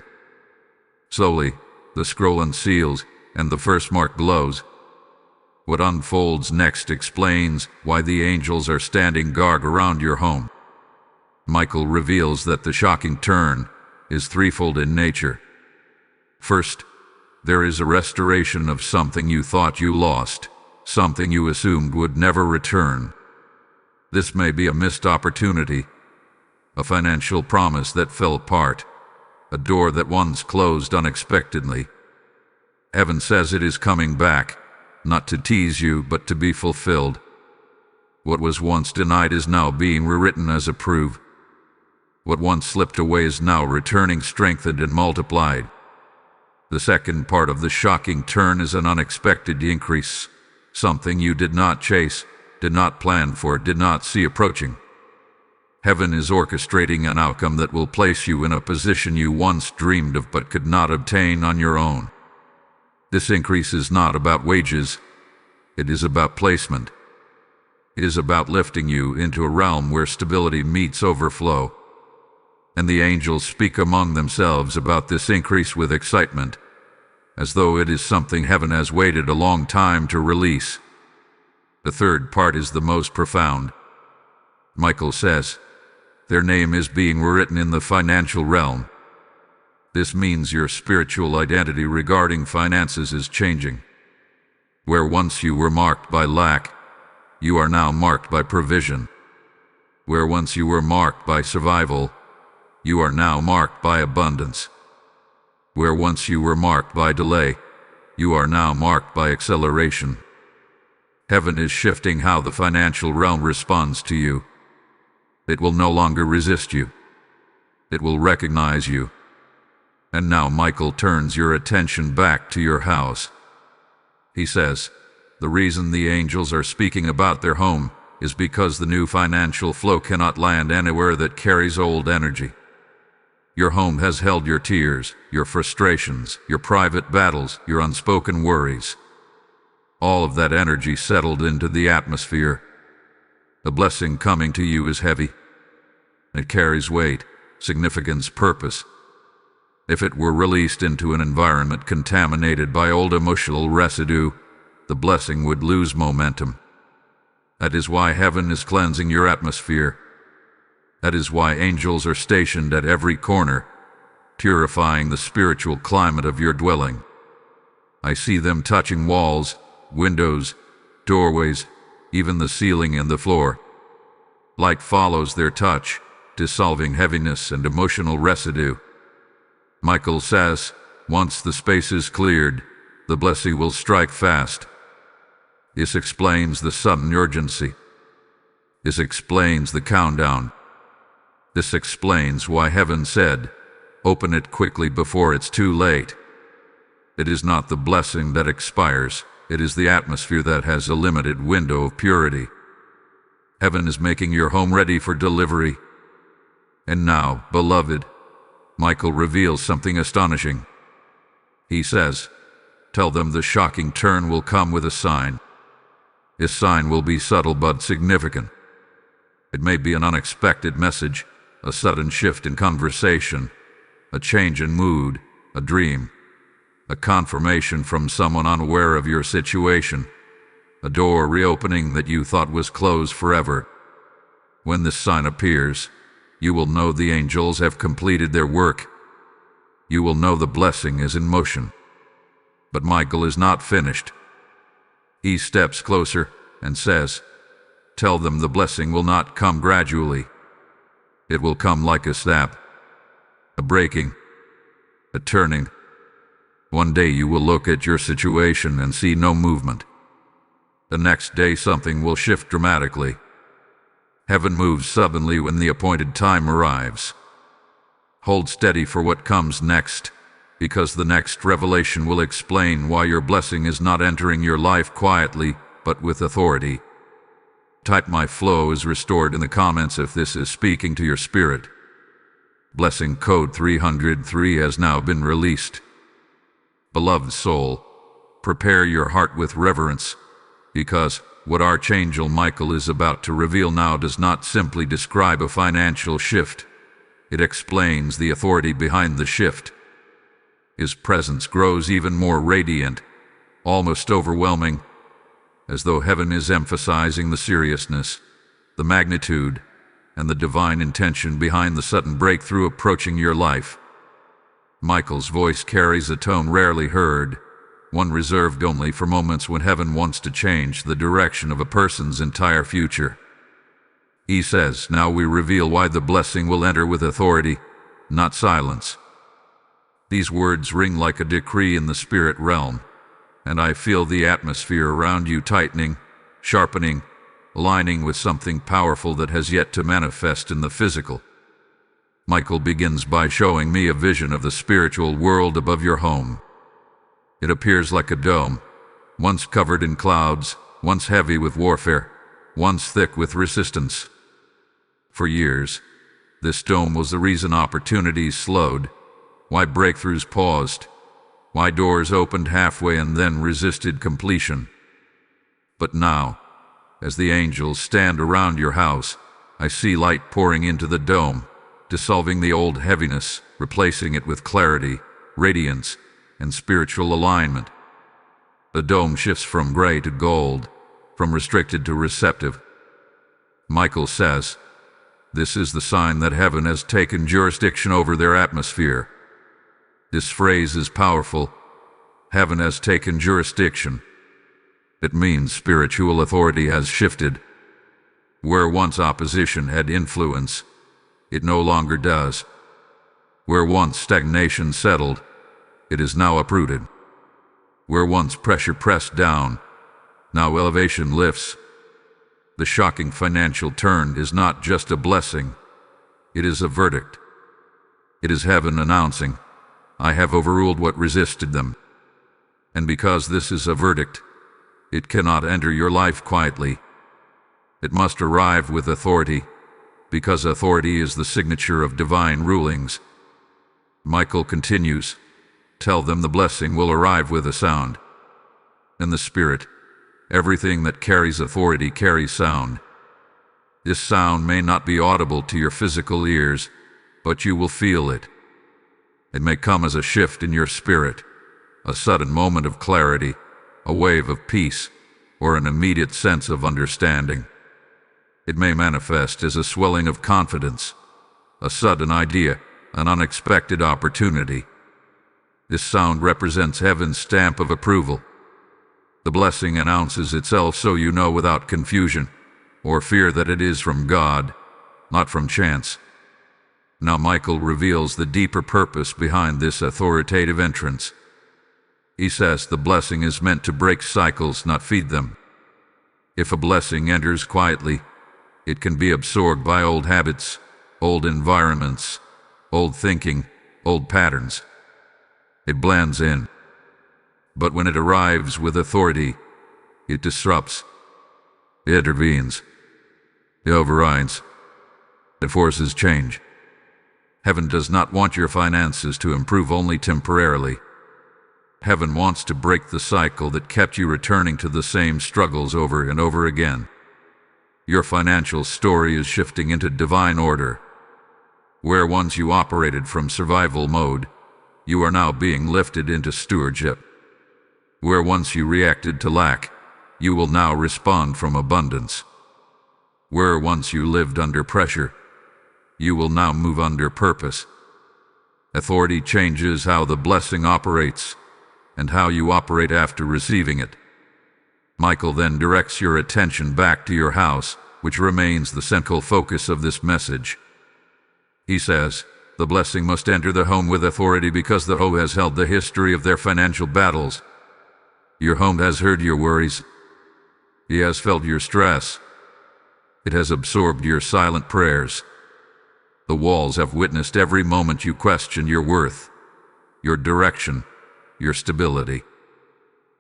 Slowly, the scroll unseals, and the first mark glows. What unfolds next explains why the angels are standing guard around your home. Michael reveals that the shocking turn is threefold in nature. First, there is a restoration of something you thought you lost, something you assumed would never return. This may be a missed opportunity, a financial promise that fell apart, a door that once closed unexpectedly. Heaven says it is coming back, not to tease you, but to be fulfilled. What was once denied is now being rewritten as approved. What once slipped away is now returning strengthened and multiplied. The second part of the shocking turn is an unexpected increase, something you did not chase, did not plan for, did not see approaching. Heaven is orchestrating an outcome that will place you in a position you once dreamed of but could not obtain on your own. This increase is not about wages. It is about placement. It is about lifting you into a realm where stability meets overflow. And the angels speak among themselves about this increase with excitement, as though it is something heaven has waited a long time to release. The third part is the most profound. Michael says, their name is being rewritten in the financial realm. This means your spiritual identity regarding finances is changing. Where once you were marked by lack, you are now marked by provision. Where once you were marked by survival, you are now marked by abundance. Where once you were marked by delay, you are now marked by acceleration. Heaven is shifting how the financial realm responds to you. It will no longer resist you. It will recognize you. And now Michael turns your attention back to your house. He says, the reason the angels are speaking about their home is because the new financial flow cannot land anywhere that carries old energy. Your home has held your tears, your frustrations, your private battles, your unspoken worries. All of that energy settled into the atmosphere. The blessing coming to you is heavy. It carries weight, significance, purpose. If it were released into an environment contaminated by old emotional residue, the blessing would lose momentum. That is why heaven is cleansing your atmosphere. That is why angels are stationed at every corner, purifying the spiritual climate of your dwelling. I see them touching walls, windows, doorways, even the ceiling and the floor. Light follows their touch, dissolving heaviness and emotional residue. Michael says, once the space is cleared, the blessing will strike fast. This explains the sudden urgency. This explains the countdown. This explains why heaven said, open it quickly before it's too late. It is not the blessing that expires. It is the atmosphere that has a limited window of purity. Heaven is making your home ready for delivery. And now, beloved, Michael reveals something astonishing. He says, tell them the shocking turn will come with a sign. This sign will be subtle but significant. It may be an unexpected message, a sudden shift in conversation, a change in mood, a dream, a confirmation from someone unaware of your situation, a door reopening that you thought was closed forever. When this sign appears, you will know the angels have completed their work. You will know the blessing is in motion. But Michael is not finished. He steps closer and says, tell them the blessing will not come gradually. It will come like a snap, a breaking, a turning. One day you will look at your situation and see no movement. The next day something will shift dramatically. Heaven moves suddenly when the appointed time arrives. Hold steady for what comes next, because the next revelation will explain why your blessing is not entering your life quietly, but with authority. Type "My flow is restored" in the comments if this is speaking to your spirit. Blessing code 303 has now been released. Beloved soul, prepare your heart with reverence, because what Archangel Michael is about to reveal now does not simply describe a financial shift. It explains the authority behind the shift. His presence grows even more radiant, almost overwhelming, as though heaven is emphasizing the seriousness, the magnitude, and the divine intention behind the sudden breakthrough approaching your life. Michael's voice carries a tone rarely heard, one reserved only for moments when heaven wants to change the direction of a person's entire future. He says, "Now we reveal why the blessing will enter with authority, not silence." These words ring like a decree in the spirit realm, and I feel the atmosphere around you tightening, sharpening, aligning with something powerful that has yet to manifest in the physical. Michael begins by showing me a vision of the spiritual world above your home. It appears like a dome, once covered in clouds, once heavy with warfare, once thick with resistance. For years, this dome was the reason opportunities slowed, why breakthroughs paused, why doors opened halfway and then resisted completion. But now, as the angels stand around your house, I see light pouring into the dome, dissolving the old heaviness, replacing it with clarity, radiance, and spiritual alignment. The dome shifts from gray to gold, from restricted to receptive. Michael says, "This is the sign that heaven has taken jurisdiction over their atmosphere." This phrase is powerful. Heaven has taken jurisdiction. It means spiritual authority has shifted. Where once opposition had influence, it no longer does. Where once stagnation settled, it is now uprooted. Where once pressure pressed down, now elevation lifts. The shocking financial turn is not just a blessing, it is a verdict. It is heaven announcing, "I have overruled what resisted them." And because this is a verdict, it cannot enter your life quietly. It must arrive with authority, because authority is the signature of divine rulings. Michael continues, "Tell them the blessing will arrive with a sound." In the spirit, everything that carries authority carries sound. This sound may not be audible to your physical ears, but you will feel it. It may come as a shift in your spirit, a sudden moment of clarity, a wave of peace, or an immediate sense of understanding. It may manifest as a swelling of confidence, a sudden idea, an unexpected opportunity. This sound represents heaven's stamp of approval. The blessing announces itself so you know without confusion or fear that it is from God, not from chance. Now Michael reveals the deeper purpose behind this authoritative entrance. He says the blessing is meant to break cycles, not feed them. If a blessing enters quietly, it can be absorbed by old habits, old environments, old thinking, old patterns. It blends in. But when it arrives with authority, it disrupts. It intervenes. It overrides. It forces change. Heaven does not want your finances to improve only temporarily. Heaven wants to break the cycle that kept you returning to the same struggles over and over again. Your financial story is shifting into divine order. Where once you operated from survival mode, you are now being lifted into stewardship. Where once you reacted to lack, you will now respond from abundance. Where once you lived under pressure, you will now move under purpose. Authority changes how the blessing operates and how you operate after receiving it. Michael then directs your attention back to your house, which remains the central focus of this message. He says, the blessing must enter the home with authority because the home has held the history of their financial battles. Your home has heard your worries. It has felt your stress. It has absorbed your silent prayers. The walls have witnessed every moment you question your worth, your direction, your stability.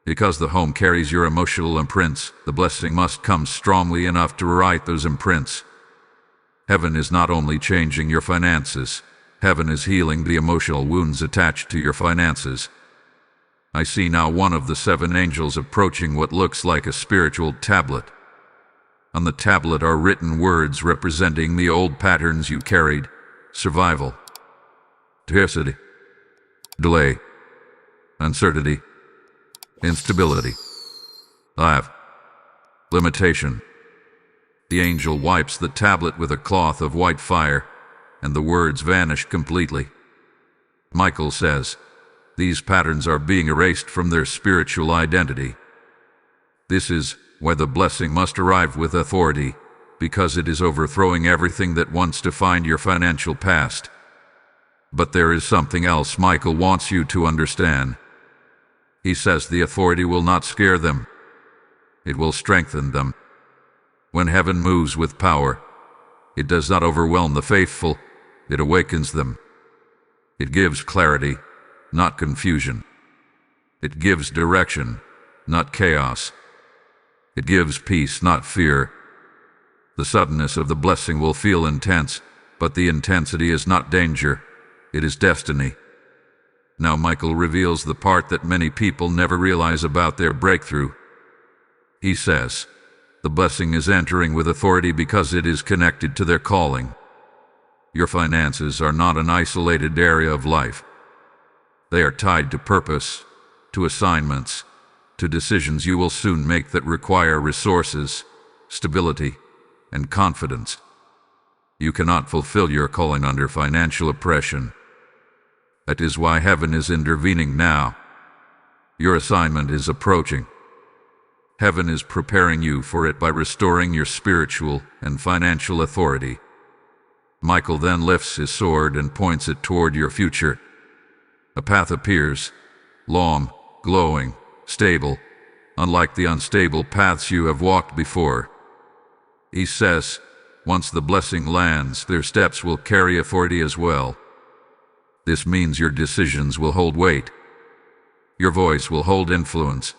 Because the home carries your emotional imprints, the blessing must come strongly enough to rewrite those imprints. Heaven is not only changing your finances, heaven is healing the emotional wounds attached to your finances. I see now one of the 7 angels approaching what looks like a spiritual tablet. On the tablet are written words representing the old patterns you carried: survival, scarcity, delay, uncertainty, instability, lack, limitation. The angel wipes the tablet with a cloth of white fire, and the words vanish completely. Michael says, these patterns are being erased from their spiritual identity. This is why the blessing must arrive with authority, because it is overthrowing everything that once defined your financial past. But there is something else Michael wants you to understand. He says the authority will not scare them. It will strengthen them. When heaven moves with power, it does not overwhelm the faithful, it awakens them. It gives clarity, not confusion. It gives direction, not chaos. It gives peace, not fear. The suddenness of the blessing will feel intense, but the intensity is not danger, it is destiny. Now Michael reveals the part that many people never realize about their breakthrough. He says, the blessing is entering with authority because it is connected to their calling. Your finances are not an isolated area of life. They are tied to purpose, to assignments, to decisions you will soon make that require resources, stability, and confidence. You cannot fulfill your calling under financial oppression. That is why heaven is intervening now. Your assignment is approaching. Heaven is preparing you for it by restoring your spiritual and financial authority. Michael then lifts his sword and points it toward your future. A path appears, long, glowing, stable, unlike the unstable paths you have walked before. He says, once the blessing lands, their steps will carry authority as well. This means your decisions will hold weight. Your voice will hold influence.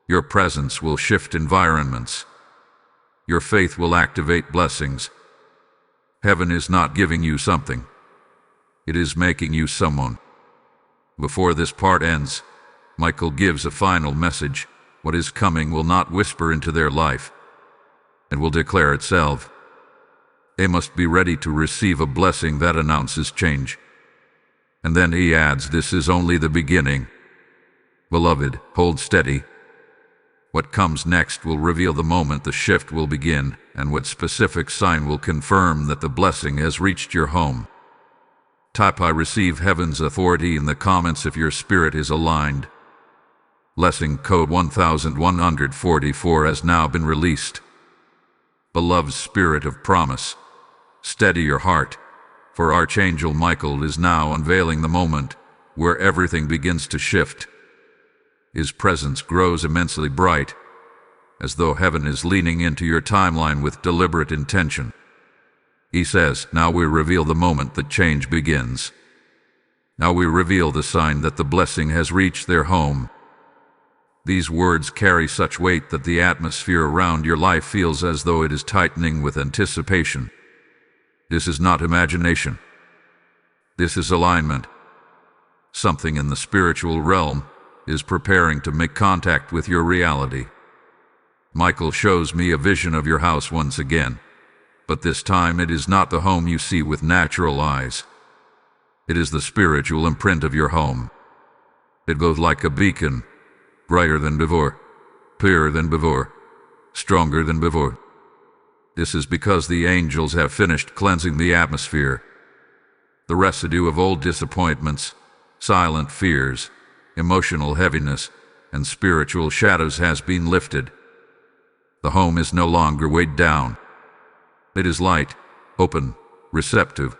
Your presence will shift environments. Your faith will activate blessings. Heaven is not giving you something. It is making you someone. Before this part ends, Michael gives a final message. What is coming will not whisper into their life. It will declare itself. They must be ready to receive a blessing that announces change. And then he adds, this is only the beginning. Beloved, hold steady. What comes next will reveal the moment the shift will begin, and what specific sign will confirm that the blessing has reached your home. Type I receive heaven's authority in the comments if your spirit is aligned. Blessing code 1144 has now been released. Beloved spirit of promise, steady your heart, for Archangel Michael is now unveiling the moment where everything begins to shift. His presence grows immensely bright, as though heaven is leaning into your timeline with deliberate intention. He says, now we reveal the moment that change begins. Now we reveal the sign that the blessing has reached their home. These words carry such weight that the atmosphere around your life feels as though it is tightening with anticipation. This is not imagination. This is alignment. Something in the spiritual realm is preparing to make contact with your reality. Michael shows me a vision of your house once again, but this time it is not the home you see with natural eyes. It is the spiritual imprint of your home. It goes like a beacon, brighter than before, clearer than before, stronger than before. This is because the angels have finished cleansing the atmosphere. The residue of old disappointments, silent fears, emotional heaviness, and spiritual shadows has been lifted. The home is no longer weighed down. It is light, open, receptive.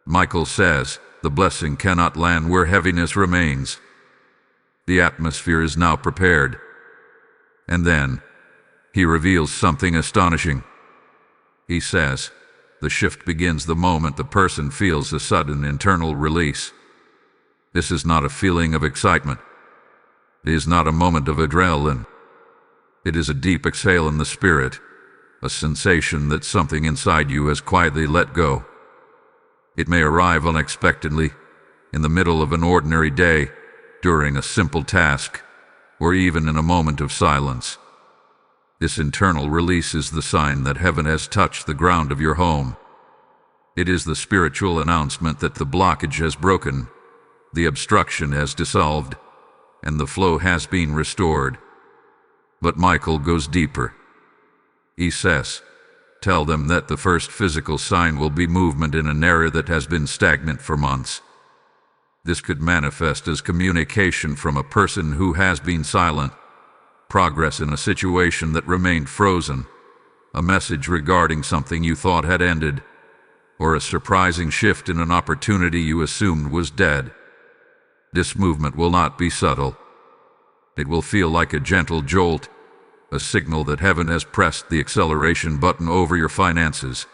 Michael says, the blessing cannot land where heaviness remains. The atmosphere is now prepared. And then, he reveals something astonishing. He says, The shift begins the moment the person feels a sudden internal release. This is not a feeling of excitement. It is not a moment of adrenaline. It is a deep exhale in the spirit, a sensation that something inside you has quietly let go. It may arrive unexpectedly, in the middle of an ordinary day, during a simple task, or even in a moment of silence. This internal release is the sign that heaven has touched the ground of your home. It is the spiritual announcement that the blockage has broken, the obstruction has dissolved, and the flow has been restored. But Michael goes deeper. He says, "Tell them that the first physical sign will be movement in an area that has been stagnant for months." This could manifest as communication from a person who has been silent, progress in a situation that remained frozen, a message regarding something you thought had ended, or a surprising shift in an opportunity you assumed was dead. This movement will not be subtle. It will feel like a gentle jolt, a signal that heaven has pressed the acceleration button over your finances.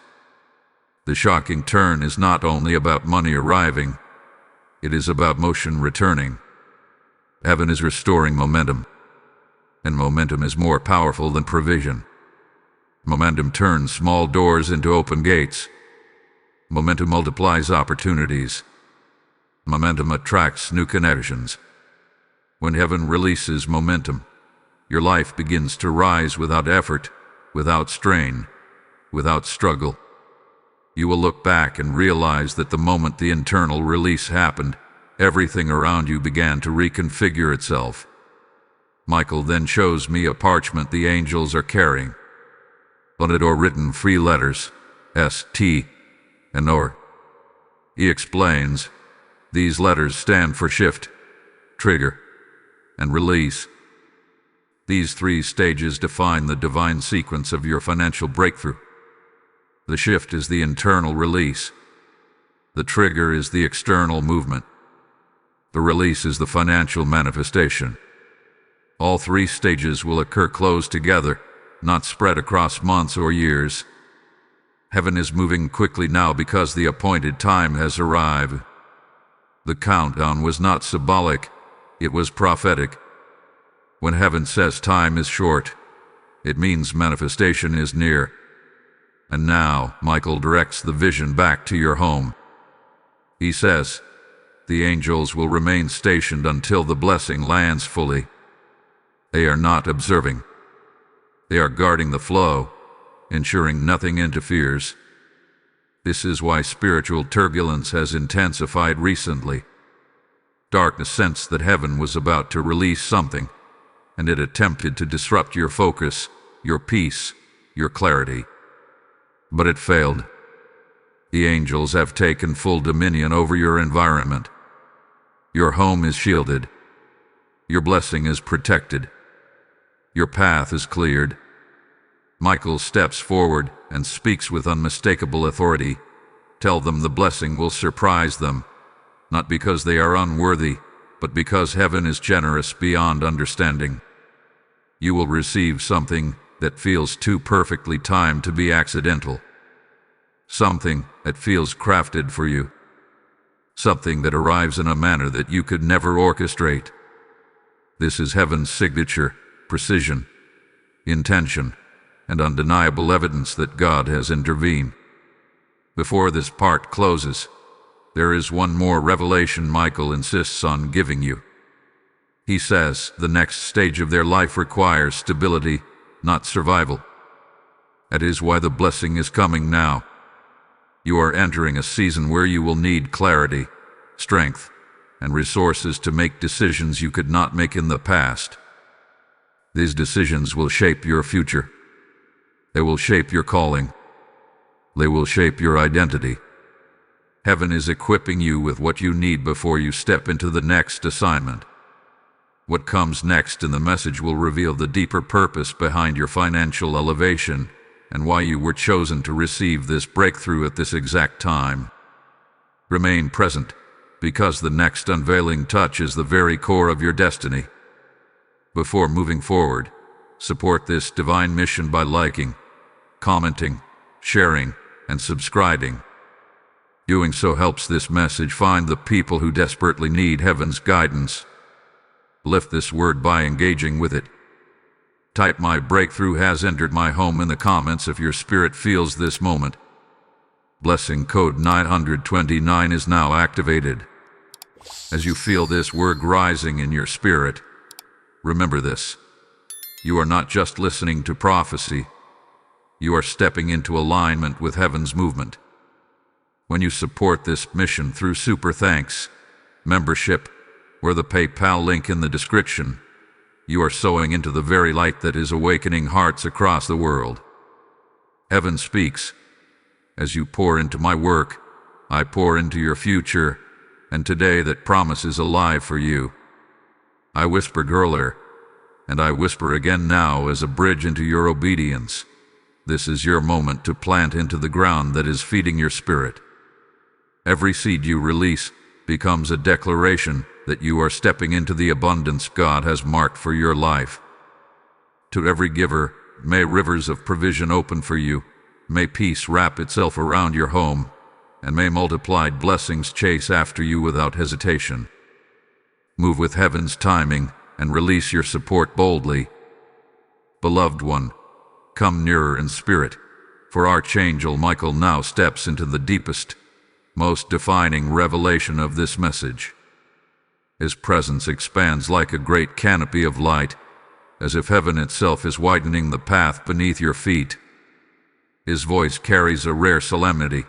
The shocking turn is not only about money arriving, it is about motion returning. Heaven is restoring momentum, and momentum is more powerful than provision. Momentum turns small doors into open gates. Momentum multiplies opportunities. Momentum attracts new connections. When heaven releases momentum, your life begins to rise without effort, without strain, without struggle. You will look back and realize that the moment the internal release happened, everything around you began to reconfigure itself. Michael then shows me a parchment the angels are carrying. On it are written 3 letters, S, T, and OR. He explains, these letters stand for shift, trigger, and release. These 3 stages define the divine sequence of your financial breakthrough. The shift is the internal release. The trigger is the external movement. The release is the financial manifestation. All 3 stages will occur close together, not spread across months or years. Heaven is moving quickly now because the appointed time has arrived. The countdown was not symbolic, it was prophetic. When heaven says time is short, it means manifestation is near. And now, Michael directs the vision back to your home. He says, the angels will remain stationed until the blessing lands fully. They are not observing. They are guarding the flow, ensuring nothing interferes. This is why spiritual turbulence has intensified recently. Darkness sensed that heaven was about to release something, and it attempted to disrupt your focus, your peace, your clarity. But it failed. The angels have taken full dominion over your environment. Your home is shielded. Your blessing is protected. Your path is cleared. Michael steps forward and speaks with unmistakable authority. Tell them the blessing will surprise them, not because they are unworthy, but because heaven is generous beyond understanding. You will receive something that feels too perfectly timed to be accidental. Something that feels crafted for you. Something that arrives in a manner that you could never orchestrate. This is heaven's signature, precision, intention, and undeniable evidence that God has intervened. Before this part closes, there is one more revelation Michael insists on giving you. He says the next stage of their life requires stability, not survival. That is why the blessing is coming now. You are entering a season where you will need clarity, strength, and resources to make decisions you could not make in the past. These decisions will shape your future. They will shape your calling. They will shape your identity. Heaven is equipping you with what you need before you step into the next assignment. What comes next in the message will reveal the deeper purpose behind your financial elevation and why you were chosen to receive this breakthrough at this exact time. Remain present, because the next unveiling touch is the very core of your destiny. Before moving forward, support this divine mission by liking, commenting, sharing, and subscribing. Doing so helps this message find the people who desperately need heaven's guidance. Lift this word by engaging with it. Type "My breakthrough has entered my home" in the comments if your spirit feels this moment. Blessing code 929 is now activated. As you feel this word rising in your spirit, remember this. You are not just listening to prophecy. You are stepping into alignment with heaven's movement. When you support this mission through Super Thanks membership, or the PayPal link in the description, you are sowing into the very light that is awakening hearts across the world. Heaven speaks. As you pour into my work, I pour into your future, and today that promise is alive for you. I whispered earlier, and I whisper again now as a bridge into your obedience. This is your moment to plant into the ground that is feeding your spirit. Every seed you release becomes a declaration that you are stepping into the abundance God has marked for your life. To every giver, may rivers of provision open for you, may peace wrap itself around your home, and may multiplied blessings chase after you without hesitation. Move with heaven's timing and release your support boldly. Beloved one, come nearer in spirit, for Archangel Michael now steps into the deepest, most defining revelation of this message. His presence expands like a great canopy of light, as if heaven itself is widening the path beneath your feet. His voice carries a rare solemnity,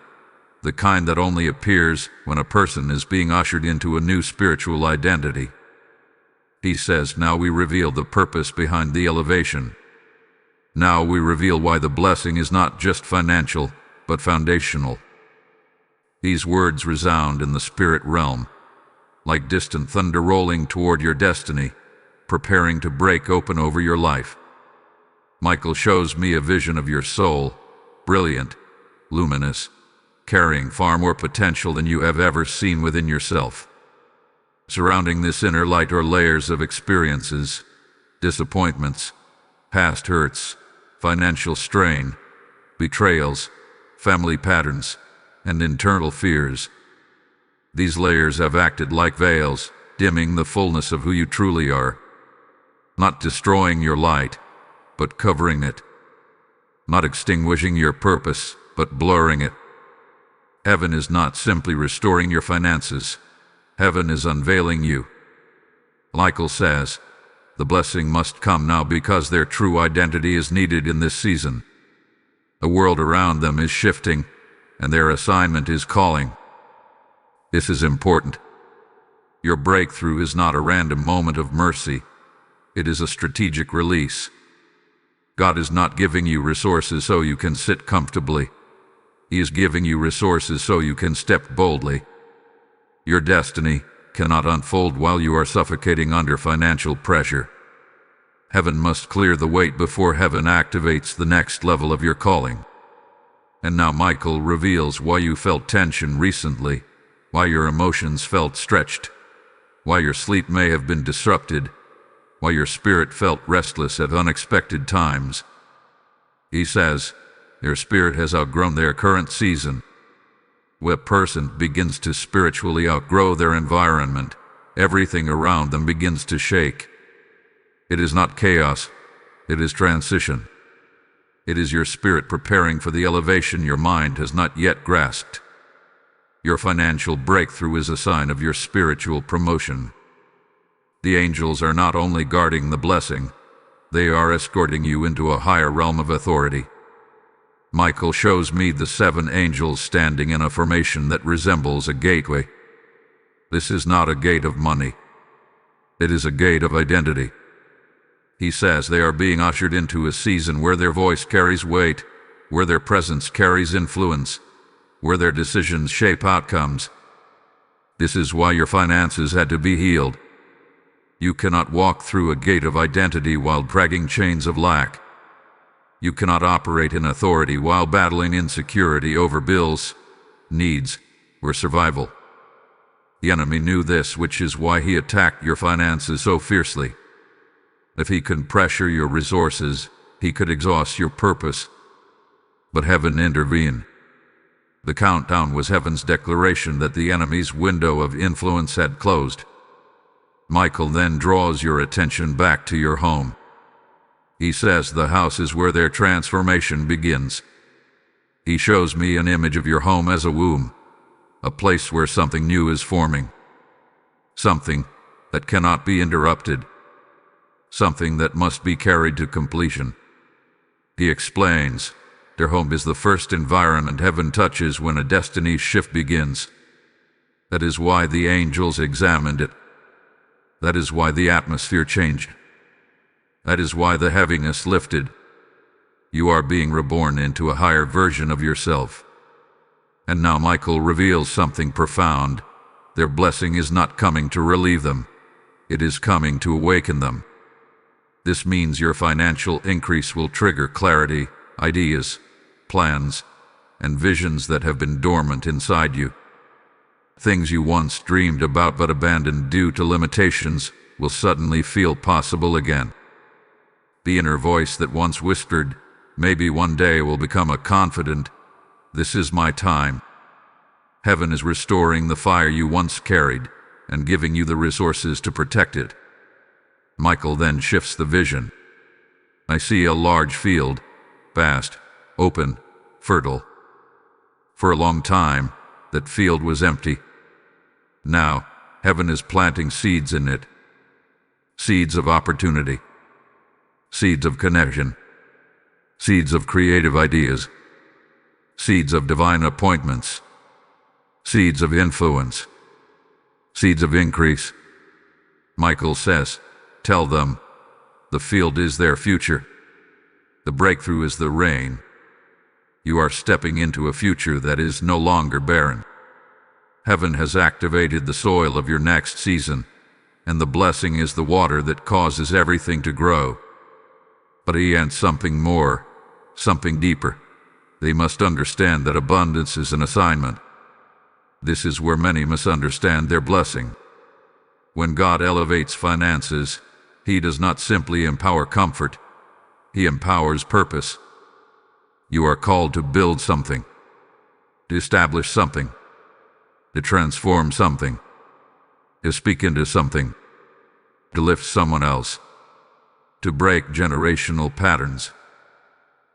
the kind that only appears when a person is being ushered into a new spiritual identity. He says, "Now we reveal the purpose behind the elevation. Now we reveal why the blessing is not just financial, but foundational." These words resound in the spirit realm, like distant thunder rolling toward your destiny, preparing to break open over your life. Michael shows me a vision of your soul, brilliant, luminous, carrying far more potential than you have ever seen within yourself. Surrounding this inner light are layers of experiences, disappointments, past hurts, financial strain, betrayals, family patterns, and internal fears. These layers have acted like veils, dimming the fullness of who you truly are. Not destroying your light, but covering it. Not extinguishing your purpose, but blurring it. Heaven is not simply restoring your finances. Heaven is unveiling you. Michael says, the blessing must come now because their true identity is needed in this season. The world around them is shifting, and their assignment is calling. This is important. Your breakthrough is not a random moment of mercy. It is a strategic release. God is not giving you resources so you can sit comfortably. He is giving you resources so you can step boldly. Your destiny cannot unfold while you are suffocating under financial pressure. Heaven must clear the weight before heaven activates the next level of your calling. And now Michael reveals why you felt tension recently, why your emotions felt stretched, why your sleep may have been disrupted, why your spirit felt restless at unexpected times. He says, your spirit has outgrown their current season. When a person begins to spiritually outgrow their environment, everything around them begins to shake. It is not chaos, it is transition. It is your spirit preparing for the elevation your mind has not yet grasped. Your financial breakthrough is a sign of your spiritual promotion. The angels are not only guarding the blessing, they are escorting you into a higher realm of authority. Michael shows me the 7 angels standing in a formation that resembles a gateway. This is not a gate of money. It is a gate of identity. He says they are being ushered into a season where their voice carries weight, where their presence carries influence, where their decisions shape outcomes. This is why your finances had to be healed. You cannot walk through a gate of identity while dragging chains of lack. You cannot operate in authority while battling insecurity over bills, needs, or survival. The enemy knew this, which is why he attacked your finances so fiercely. If he could pressure your resources, he could exhaust your purpose. But heaven intervened. The countdown was heaven's declaration that the enemy's window of influence had closed. Michael then draws your attention back to your home. He says the house is where their transformation begins. He shows me an image of your home as a womb, a place where something new is forming. Something that cannot be interrupted. Something that must be carried to completion. He explains, their home is the first environment heaven touches when a destiny shift begins. That is why the angels examined it. That is why the atmosphere changed. That is why the heaviness lifted. You are being reborn into a higher version of yourself. And now Michael reveals something profound. Their blessing is not coming to relieve them. It is coming to awaken them. This means your financial increase will trigger clarity, ideas, plans, and visions that have been dormant inside you. Things you once dreamed about but abandoned due to limitations will suddenly feel possible again. The inner voice that once whispered, maybe one day will become a confident, this is my time. Heaven is restoring the fire you once carried and giving you the resources to protect it. Michael then shifts the vision. I see a large field, vast, open, fertile. For a long time, that field was empty. Now, heaven is planting seeds in it. Seeds of opportunity. Seeds of connection. Seeds of creative ideas. Seeds of divine appointments. Seeds of influence. Seeds of increase. Michael says, tell them, the field is their future. The breakthrough is the rain. You are stepping into a future that is no longer barren. Heaven has activated the soil of your next season, and the blessing is the water that causes everything to grow. But he adds something more, something deeper. They must understand that abundance is an assignment. This is where many misunderstand their blessing. When God elevates finances, He does not simply empower comfort, He empowers purpose. You are called to build something, to establish something, to transform something, to speak into something, to lift someone else, to break generational patterns,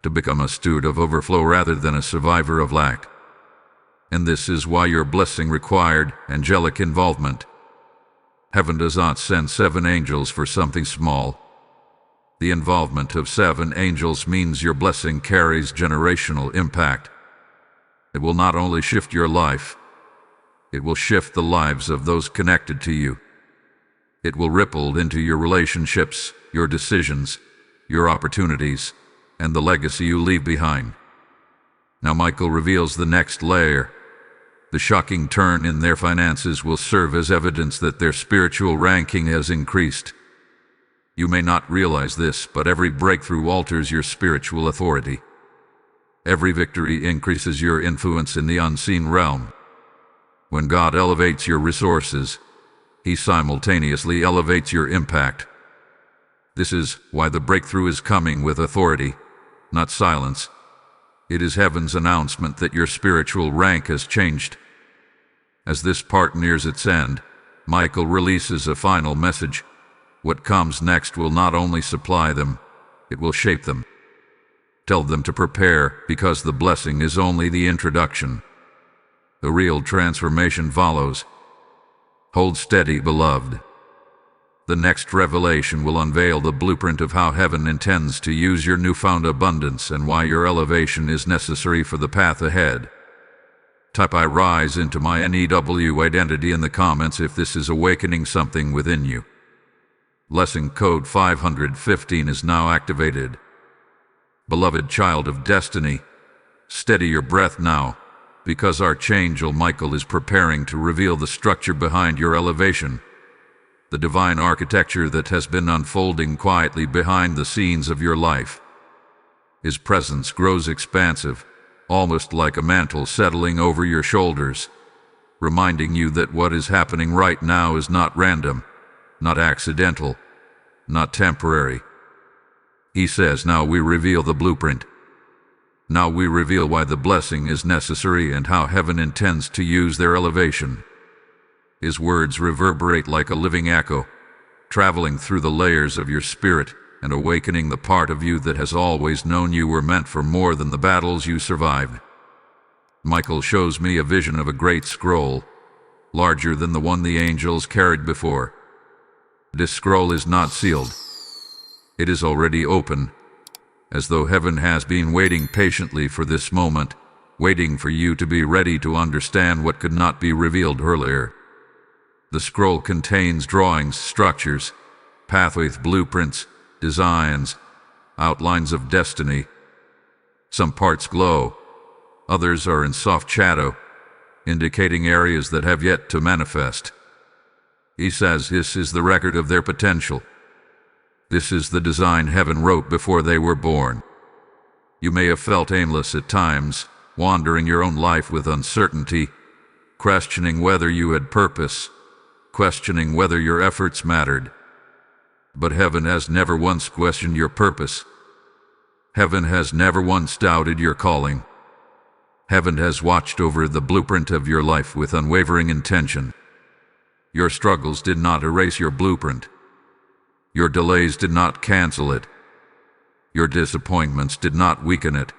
to become a steward of overflow rather than a survivor of lack. And this is why your blessing required angelic involvement. Heaven does not send 7 angels for something small. The involvement of 7 angels means your blessing carries generational impact. It will not only shift your life, it will shift the lives of those connected to you. It will ripple into your relationships, your decisions, your opportunities, and the legacy you leave behind. Now Michael reveals the next layer. The shocking turn in their finances will serve as evidence that their spiritual ranking has increased. You may not realize this, but every breakthrough alters your spiritual authority. Every victory increases your influence in the unseen realm. When God elevates your resources, He simultaneously elevates your impact. This is why the breakthrough is coming with authority, not silence. It is heaven's announcement that your spiritual rank has changed. As this part nears its end, Michael releases a final message. What comes next will not only supply them, it will shape them. Tell them to prepare, because the blessing is only the introduction. The real transformation follows. Hold steady, beloved. The next revelation will unveil the blueprint of how heaven intends to use your newfound abundance and why your elevation is necessary for the path ahead. Type I rise into my NEW identity in the comments if this is awakening something within you. Blessing code 515 is now activated. Beloved child of destiny, steady your breath now, because Archangel Michael is preparing to reveal the structure behind your elevation. The divine architecture that has been unfolding quietly behind the scenes of your life. His presence grows expansive, almost like a mantle settling over your shoulders, reminding you that what is happening right now is not random, not accidental, not temporary. He says, now we reveal the blueprint. Now we reveal why the blessing is necessary and how heaven intends to use their elevation. His words reverberate like a living echo, traveling through the layers of your spirit and awakening the part of you that has always known you were meant for more than the battles you survived. Michael shows me a vision of a great scroll, larger than the one the angels carried before. This scroll is not sealed. It is already open, as though heaven has been waiting patiently for this moment, waiting for you to be ready to understand what could not be revealed earlier. The scroll contains drawings, structures, pathways, blueprints, designs, outlines of destiny. Some parts glow, others are in soft shadow, indicating areas that have yet to manifest. He says this is the record of their potential. This is the design heaven wrote before they were born. You may have felt aimless at times, wandering your own life with uncertainty, questioning whether you had purpose, questioning whether your efforts mattered. But heaven has never once questioned your purpose. Heaven has never once doubted your calling. Heaven has watched over the blueprint of your life with unwavering intention. Your struggles did not erase your blueprint. Your delays did not cancel it. Your disappointments did not weaken it.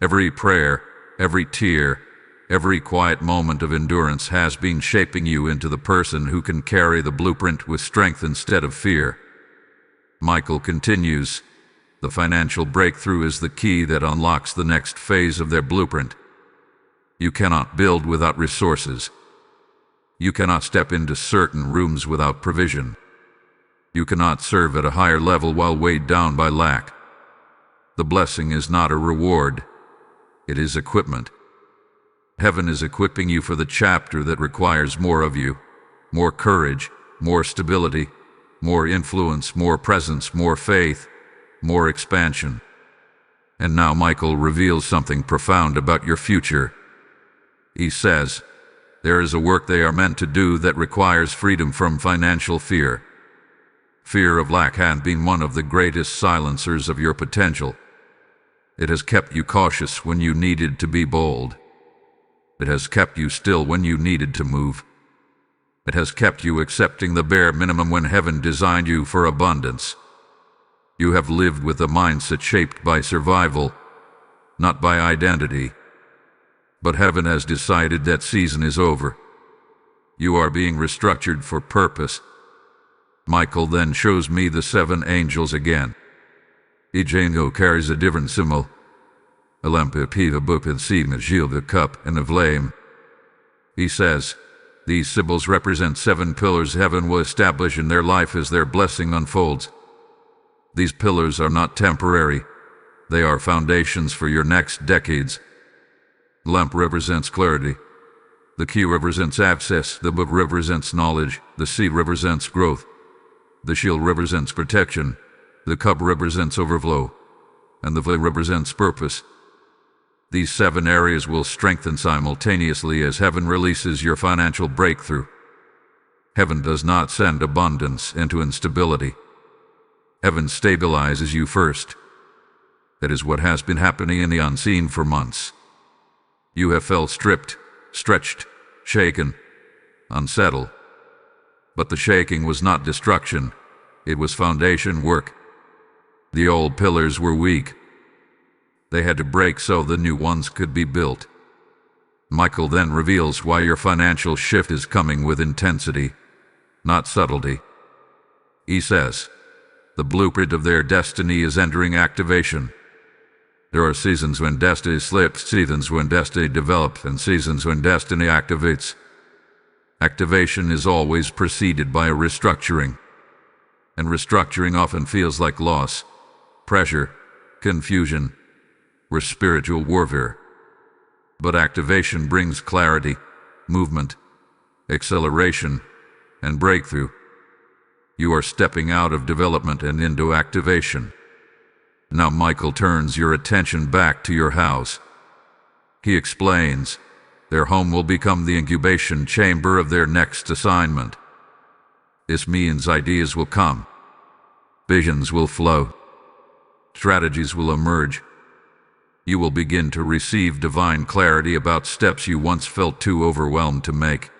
Every prayer, every tear, every quiet moment of endurance has been shaping you into the person who can carry the blueprint with strength instead of fear. Michael continues, the financial breakthrough is the key that unlocks the next phase of their blueprint. You cannot build without resources. You cannot step into certain rooms without provision. You cannot serve at a higher level while weighed down by lack. The blessing is not a reward. It is equipment. Heaven is equipping you for the chapter that requires more of you, more courage, more stability, more influence, more presence, more faith, more expansion. And now Michael reveals something profound about your future. He says, there is a work they are meant to do that requires freedom from financial fear. Fear of lack has been one of the greatest silencers of your potential. It has kept you cautious when you needed to be bold. It has kept you still when you needed to move. It has kept you accepting the bare minimum when heaven designed you for abundance. You have lived with a mindset shaped by survival, not by identity. But heaven has decided that season is over. You are being restructured for purpose. Michael then shows me the 7 angels again. Each angel carries a different symbol. A lamp, a piece, a book, a seed, a shield, a cup, and a flame. He says, these symbols represent 7 pillars heaven will establish in their life as their blessing unfolds. These pillars are not temporary. They are foundations for your next decades. The lamp represents clarity. The key represents access. The book represents knowledge. The seed represents growth. The shield represents protection. The cup represents overflow. And the flame represents purpose. These 7 areas will strengthen simultaneously as heaven releases your financial breakthrough. Heaven does not send abundance into instability. Heaven stabilizes you first. That is what has been happening in the unseen for months. You have felt stripped, stretched, shaken, unsettled. But the shaking was not destruction. It was foundation work. The old pillars were weak. They had to break so the new ones could be built. Michael then reveals why your financial shift is coming with intensity, not subtlety. He says, the blueprint of their destiny is entering activation. There are seasons when destiny slips, seasons when destiny develops, and seasons when destiny activates. Activation is always preceded by a restructuring. And restructuring often feels like loss, pressure, confusion, or spiritual warfare. But activation brings clarity, movement, acceleration, and breakthrough. You are stepping out of development and into activation. Now Michael turns your attention back to your house. He explains, their home will become the incubation chamber of their next assignment. This means ideas will come, visions will flow, strategies will emerge, You will begin to receive divine clarity about steps you once felt too overwhelmed to make.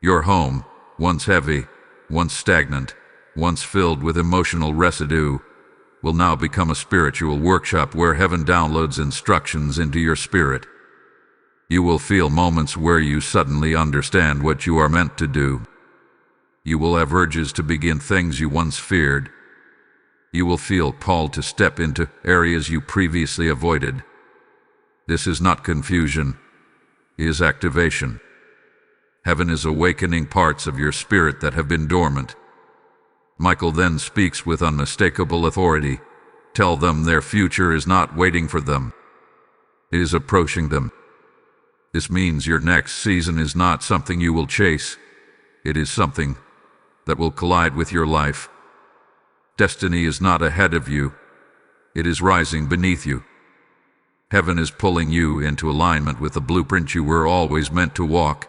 Your home, once heavy, once stagnant, once filled with emotional residue, will now become a spiritual workshop where heaven downloads instructions into your spirit. You will feel moments where you suddenly understand what you are meant to do. You will have urges to begin things you once feared. You will feel called to step into areas you previously avoided. This is not confusion, it is activation. Heaven is awakening parts of your spirit that have been dormant. Michael then speaks with unmistakable authority. Tell them their future is not waiting for them. It is approaching them. This means your next season is not something you will chase. It is something that will collide with your life. Destiny is not ahead of you. It is rising beneath you. Heaven is pulling you into alignment with the blueprint you were always meant to walk.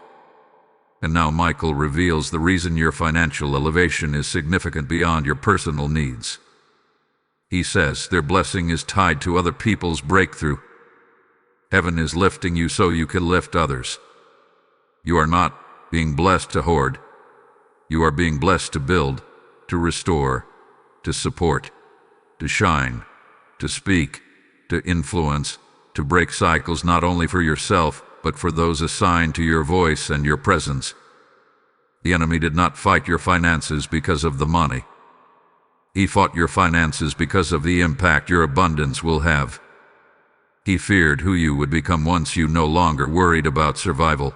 And now Michael reveals the reason your financial elevation is significant beyond your personal needs. He says their blessing is tied to other people's breakthrough. Heaven is lifting you so you can lift others. You are not being blessed to hoard. You are being blessed to build, to restore, to support, to shine, to speak, to influence, to break cycles not only for yourself, but for those assigned to your voice and your presence. The enemy did not fight your finances because of the money. He fought your finances because of the impact your abundance will have. He feared who you would become once you no longer worried about survival.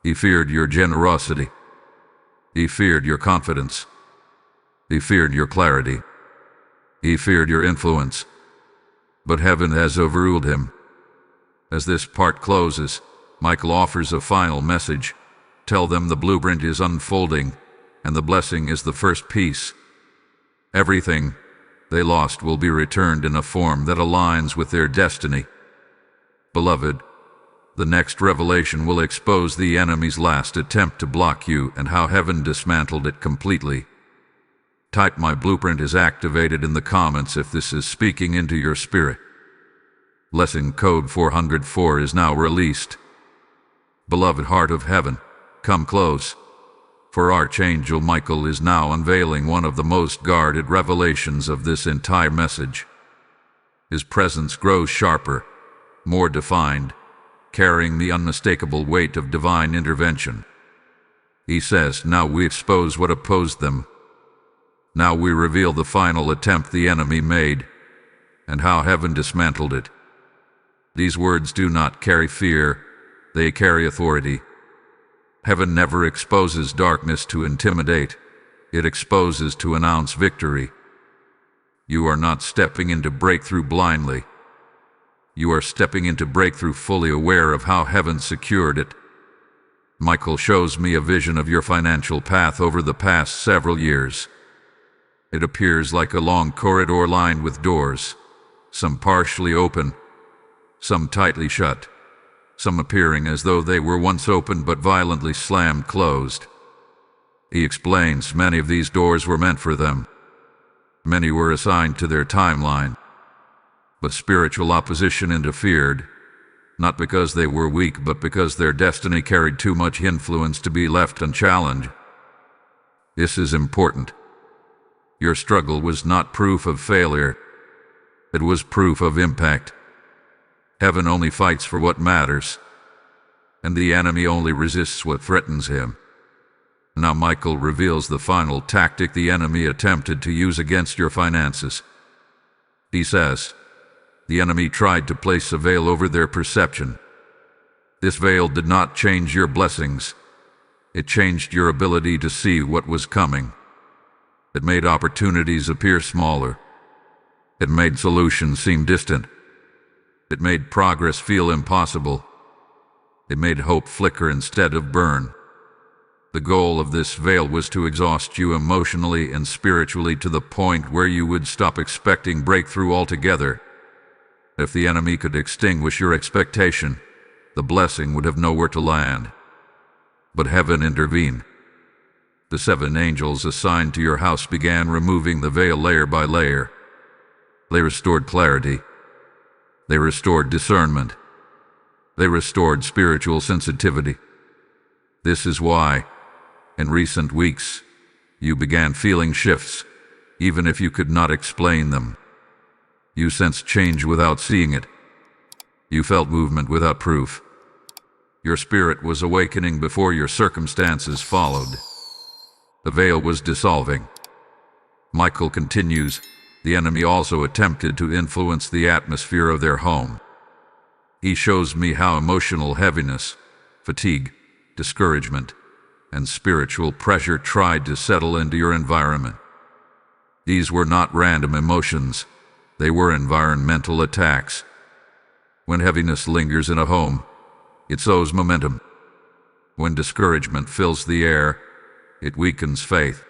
He feared your generosity. He feared your confidence. He feared your clarity. He feared your influence. But heaven has overruled him. As this part closes, Michael offers a final message. Tell them the blueprint is unfolding, and the blessing is the first piece. Everything they lost will be returned in a form that aligns with their destiny. Beloved, the next revelation will expose the enemy's last attempt to block you and how heaven dismantled it completely. Type "My blueprint is activated" in the comments if this is speaking into your spirit. Lesson code 404 is now released. Beloved heart of heaven, come close. For Archangel Michael is now unveiling one of the most guarded revelations of this entire message. His presence grows sharper, more defined, carrying the unmistakable weight of divine intervention. He says, now we expose what opposed them. Now we reveal the final attempt the enemy made, and how heaven dismantled it. These words do not carry fear, they carry authority. Heaven never exposes darkness to intimidate, it exposes to announce victory. You are not stepping into breakthrough blindly. You are stepping into breakthrough fully aware of how heaven secured it. Michael shows me a vision of your financial path over the past several years. It appears like a long corridor lined with doors, some partially open, some tightly shut, some appearing as though they were once open but violently slammed closed. He explains many of these doors were meant for them. Many were assigned to their timeline. But spiritual opposition interfered, not because they were weak, but because their destiny carried too much influence to be left unchallenged. This is important. Your struggle was not proof of failure. It was proof of impact. Heaven only fights for what matters, and the enemy only resists what threatens him. Now Michael reveals the final tactic the enemy attempted to use against your finances. He says, the enemy tried to place a veil over their perception. This veil did not change your blessings. It changed your ability to see what was coming. It made opportunities appear smaller. It made solutions seem distant. It made progress feel impossible. It made hope flicker instead of burn. The goal of this veil was to exhaust you emotionally and spiritually to the point where you would stop expecting breakthrough altogether. If the enemy could extinguish your expectation, the blessing would have nowhere to land. But heaven intervened. The 7 angels assigned to your house began removing the veil layer by layer. They restored clarity. They restored discernment. They restored spiritual sensitivity. This is why, in recent weeks, you began feeling shifts, even if you could not explain them. You sensed change without seeing it. You felt movement without proof. Your spirit was awakening before your circumstances followed. The veil was dissolving. Michael continues, the enemy also attempted to influence the atmosphere of their home. He shows me how emotional heaviness, fatigue, discouragement, and spiritual pressure tried to settle into your environment. These were not random emotions. They were environmental attacks. When heaviness lingers in a home, it sows momentum. When discouragement fills the air, it weakens faith.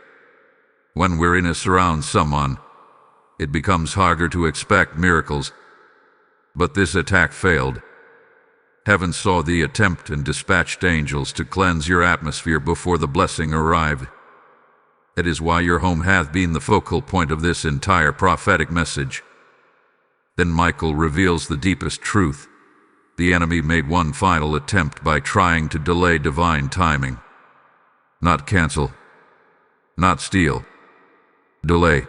When weariness surrounds someone, it becomes harder to expect miracles. But this attack failed. Heaven saw the attempt and dispatched angels to cleanse your atmosphere before the blessing arrived. It is why your home hath been the focal point of this entire prophetic message. Then Michael reveals the deepest truth. The enemy made one final attempt by trying to delay divine timing. Not cancel. Not steal. Delay.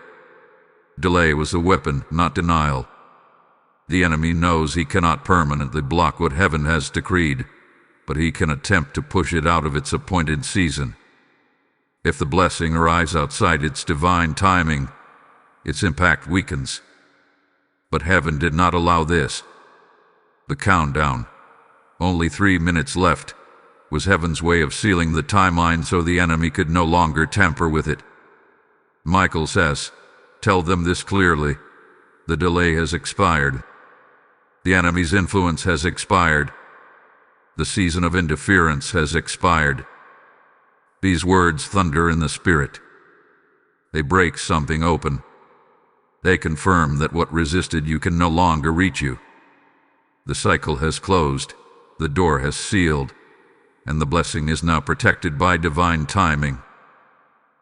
Delay was a weapon, not denial. The enemy knows he cannot permanently block what heaven has decreed, but he can attempt to push it out of its appointed season. If the blessing arrives outside its divine timing, its impact weakens. But heaven did not allow this. The countdown, only 3 minutes left, was heaven's way of sealing the timeline so the enemy could no longer tamper with it. Michael says, tell them this clearly. The delay has expired. The enemy's influence has expired. The season of interference has expired. These words thunder in the spirit. They break something open. They confirm that what resisted you can no longer reach you. The cycle has closed, the door has sealed, and the blessing is now protected by divine timing.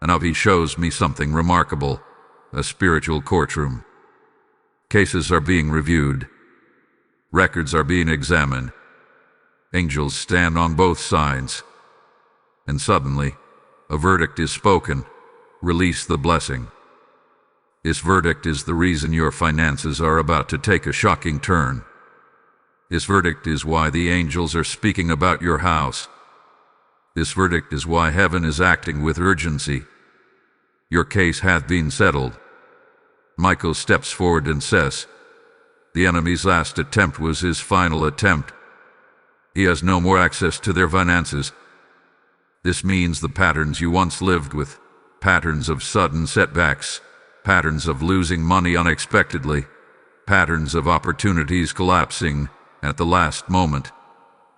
And now he shows me something remarkable, a spiritual courtroom. Cases are being reviewed. Records are being examined. Angels stand on both sides. And suddenly, a verdict is spoken. Release the blessing. This verdict is the reason your finances are about to take a shocking turn. This verdict is why the angels are speaking about your house. This verdict is why heaven is acting with urgency. Your case hath been settled. Michael steps forward and says, the enemy's last attempt was his final attempt. He has no more access to their finances. This means the patterns you once lived with, patterns of sudden setbacks, patterns of losing money unexpectedly, patterns of opportunities collapsing at the last moment,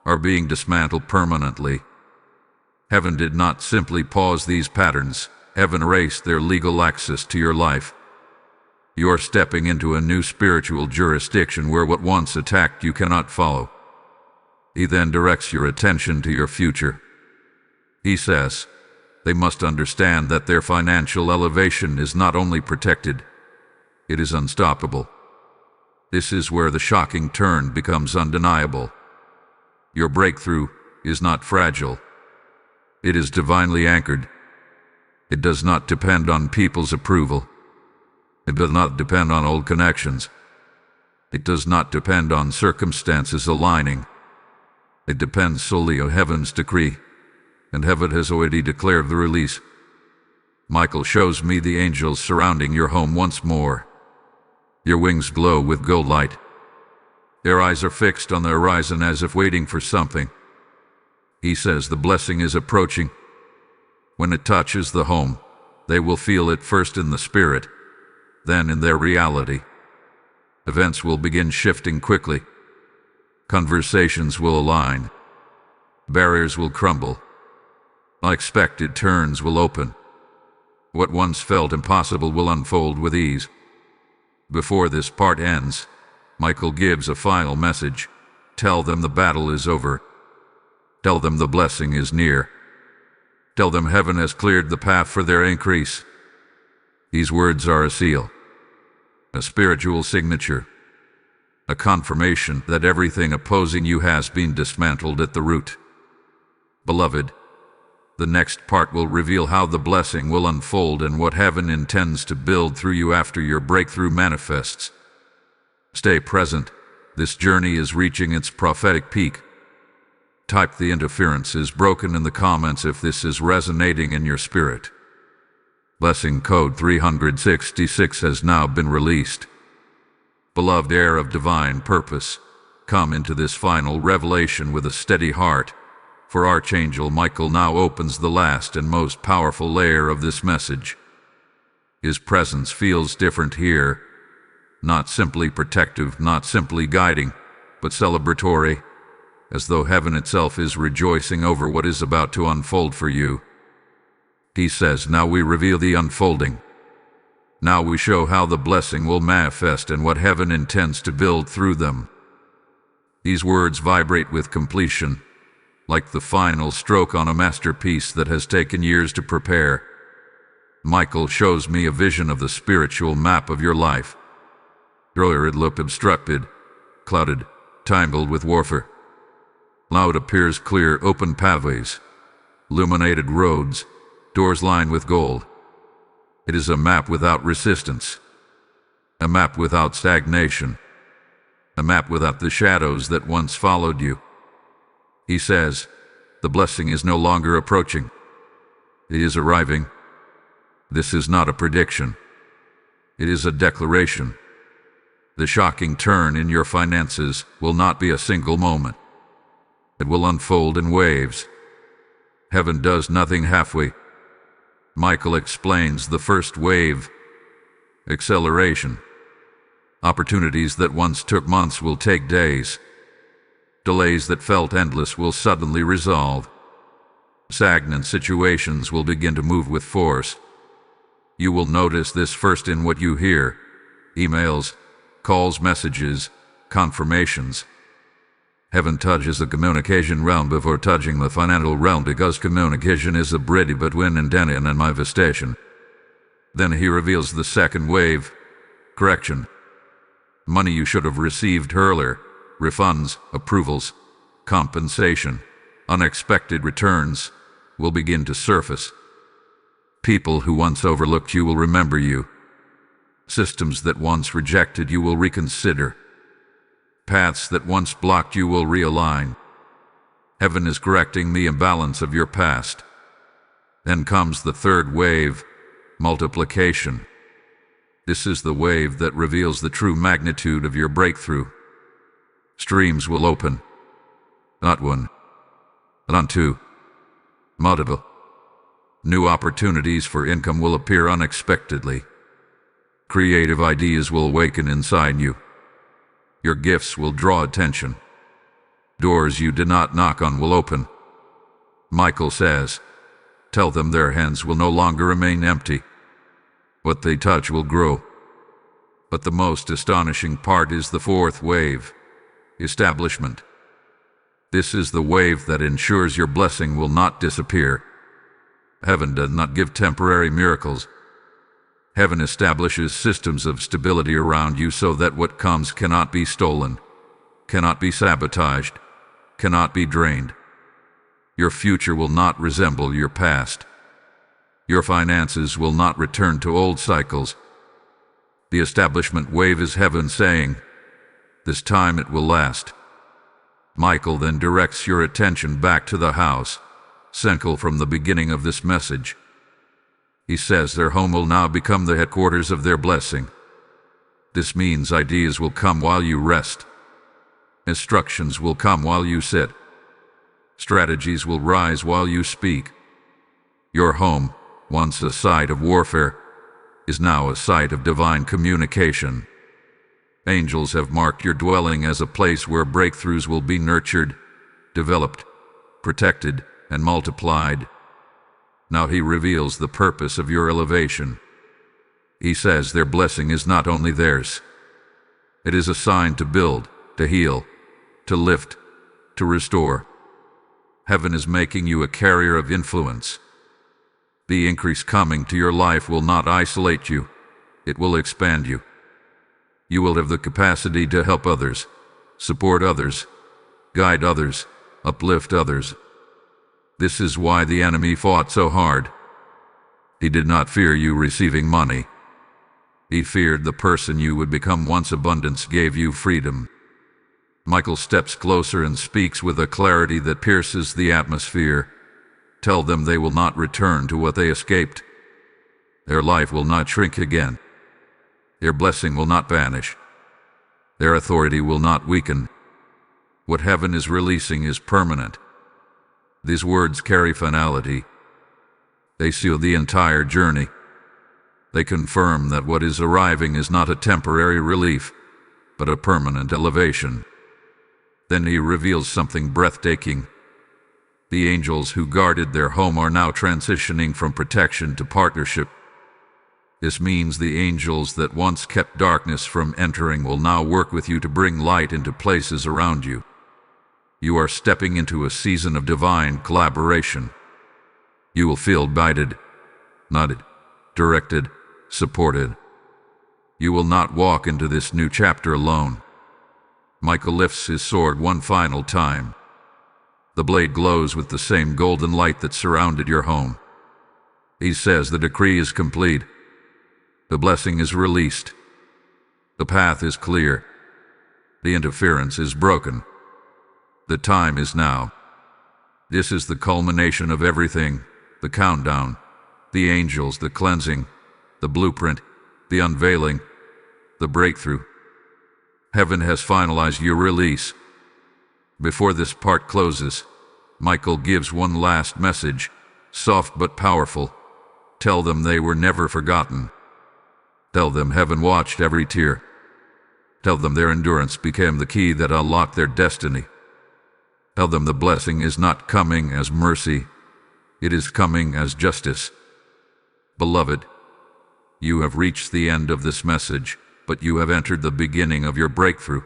are being dismantled permanently. Heaven did not simply pause these patterns. Heaven erased their legal access to your life. You are stepping into a new spiritual jurisdiction where what once attacked you cannot follow. He then directs your attention to your future. He says, they must understand that their financial elevation is not only protected, it is unstoppable. This is where the shocking turn becomes undeniable. Your breakthrough is not fragile. It is divinely anchored. It does not depend on people's approval. It does not depend on old connections. It does not depend on circumstances aligning. It depends solely on heaven's decree, and heaven has already declared the release. Michael shows me the angels surrounding your home once more. Your wings glow with gold light. Their eyes are fixed on the horizon as if waiting for something. He says the blessing is approaching. When it touches the home, they will feel it first in the spirit, then in their reality. Events will begin shifting quickly. Conversations will align. Barriers will crumble. Unexpected turns will open. What once felt impossible will unfold with ease. Before this part ends, Michael gives a final message. Tell them the battle is over. Tell them the blessing is near. Tell them heaven has cleared the path for their increase. These words are a seal, a spiritual signature. a confirmation that everything opposing you has been dismantled at the root. Beloved, the next part will reveal how the blessing will unfold and what heaven intends to build through you after your breakthrough manifests. Stay present. This journey is reaching its prophetic peak. Type "The interference is broken" in the comments if this is resonating in your spirit. Blessing code 366 has now been released. Beloved heir of divine purpose, come into this final revelation with a steady heart, for Archangel Michael now opens the last and most powerful layer of this message. His presence feels different here, not simply protective, not simply guiding, but celebratory, as though heaven itself is rejoicing over what is about to unfold for you. He says, "Now we reveal the unfolding. Now we show how the blessing will manifest and what heaven intends to build through them." These words vibrate with completion, like the final stroke on a masterpiece that has taken years to prepare. Michael shows me a vision of the spiritual map of your life. Earlier it looked obstructed, clouded, tangled with warfare. Now it appears clear, open pathways, illuminated roads, doors lined with gold. It is a map without resistance, a map without stagnation, a map without the shadows that once followed you. He says, the blessing is no longer approaching. It is arriving. This is not a prediction. It is a declaration. The shocking turn in your finances will not be a single moment. It will unfold in waves. Heaven does nothing halfway. Michael explains the first wave: acceleration. Opportunities that once took months will take days. Delays that felt endless will suddenly resolve. Stagnant situations will begin to move with force. You will notice this first in what you hear: emails, calls, messages, confirmations. Heaven touches the communication realm before touching the financial realm, because communication is a bridge between intention and manifestation. Then he reveals the second wave: correction. Money you should have received earlier, refunds, approvals, compensation, unexpected returns will begin to surface. People who once overlooked you will remember you. Systems that once rejected you will reconsider. Paths that once blocked you will realign. Heaven is correcting the imbalance of your past. Then comes the third wave: multiplication. This is the wave that reveals the true magnitude of your breakthrough. Streams will open. Not one, not two, multiple. New opportunities for income will appear unexpectedly. Creative ideas will awaken inside you. Your gifts will draw attention. Doors you did not knock on will open. Michael says, tell them their hands will no longer remain empty. What they touch will grow. But the most astonishing part is the fourth wave: establishment. This is the wave that ensures your blessing will not disappear. Heaven does not give temporary miracles. Heaven establishes systems of stability around you so that what comes cannot be stolen, cannot be sabotaged, cannot be drained. Your future will not resemble your past. Your finances will not return to old cycles. The establishment wave is heaven saying, this time it will last. Michael then directs your attention back to the house, central from the beginning of this message. He says their home will now become the headquarters of their blessing. This means ideas will come while you rest. Instructions will come while you sit. Strategies will rise while you speak. Your home, once a site of warfare, is now a site of divine communication. Angels have marked your dwelling as a place where breakthroughs will be nurtured, developed, protected, and multiplied. Now he reveals the purpose of your elevation. He says their blessing is not only theirs. It is assigned to build, to heal, to lift, to restore. Heaven is making you a carrier of influence. The increase coming to your life will not isolate you. It will expand you. You will have the capacity to help others, support others, guide others, uplift others. This is why the enemy fought so hard. He did not fear you receiving money. He feared the person you would become once abundance gave you freedom. Michael steps closer and speaks with a clarity that pierces the atmosphere. Tell them they will not return to what they escaped. Their life will not shrink again. Their blessing will not vanish. Their authority will not weaken. What heaven is releasing is permanent. These words carry finality. They seal the entire journey. They confirm that what is arriving is not a temporary relief, but a permanent elevation. Then he reveals something breathtaking. The angels who guarded their home are now transitioning from protection to partnership. This means the angels that once kept darkness from entering will now work with you to bring light into places around you. You are stepping into a season of divine collaboration. You will feel guided, nudged, directed, supported. You will not walk into this new chapter alone. Michael lifts his sword one final time. The blade glows with the same golden light that surrounded your home. He says the decree is complete. The blessing is released. The path is clear. The interference is broken. The time is now. This is the culmination of everything, the countdown, the angels, the cleansing, the blueprint, the unveiling, the breakthrough. Heaven has finalized your release. Before this part closes, Michael gives one last message, soft but powerful. Tell them they were never forgotten. Tell them heaven watched every tear. Tell them their endurance became the key that unlocked their destiny. Tell them the blessing is not coming as mercy, it is coming as justice. Beloved, you have reached the end of this message, but you have entered the beginning of your breakthrough.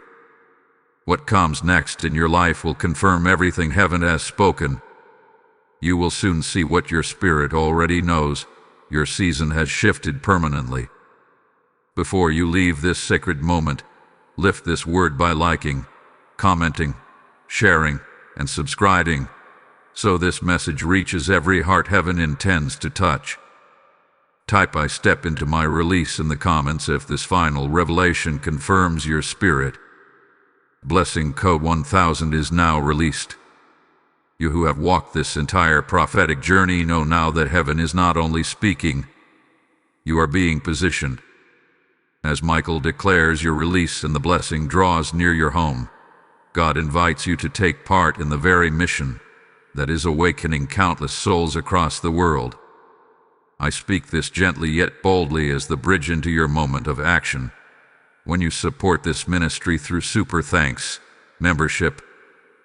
What comes next in your life will confirm everything heaven has spoken. You will soon see what your spirit already knows. Your season has shifted permanently. Before you leave this sacred moment, lift this word by liking, commenting, sharing, and subscribing, so this message reaches every heart heaven intends to touch. Type "I step into my release" in the comments if this final revelation confirms your spirit. Blessing code 1000 is now released. You who have walked this entire prophetic journey know now that heaven is not only speaking, you are being positioned. As Michael declares your release and the blessing draws near your home, God invites you to take part in the very mission that is awakening countless souls across the world. I speak this gently yet boldly as the bridge into your moment of action. When you support this ministry through super thanks, membership,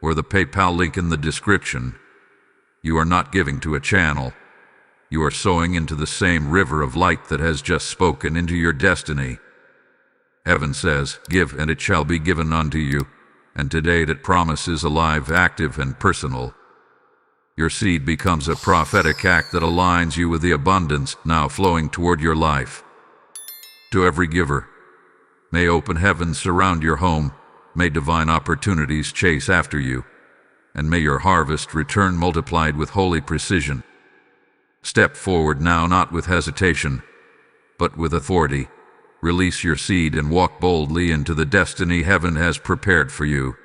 or the PayPal link in the description, you are not giving to a channel. You are sowing into the same river of light that has just spoken into your destiny. Heaven says, "Give, and it shall be given unto you," and today that promise is alive, active, and personal. Your seed becomes a prophetic act that aligns you with the abundance now flowing toward your life. To every giver, may open heavens surround your home, may divine opportunities chase after you, and may your harvest return multiplied with holy precision. Step forward now, not with hesitation, but with authority. Release your seed and walk boldly into the destiny heaven has prepared for you.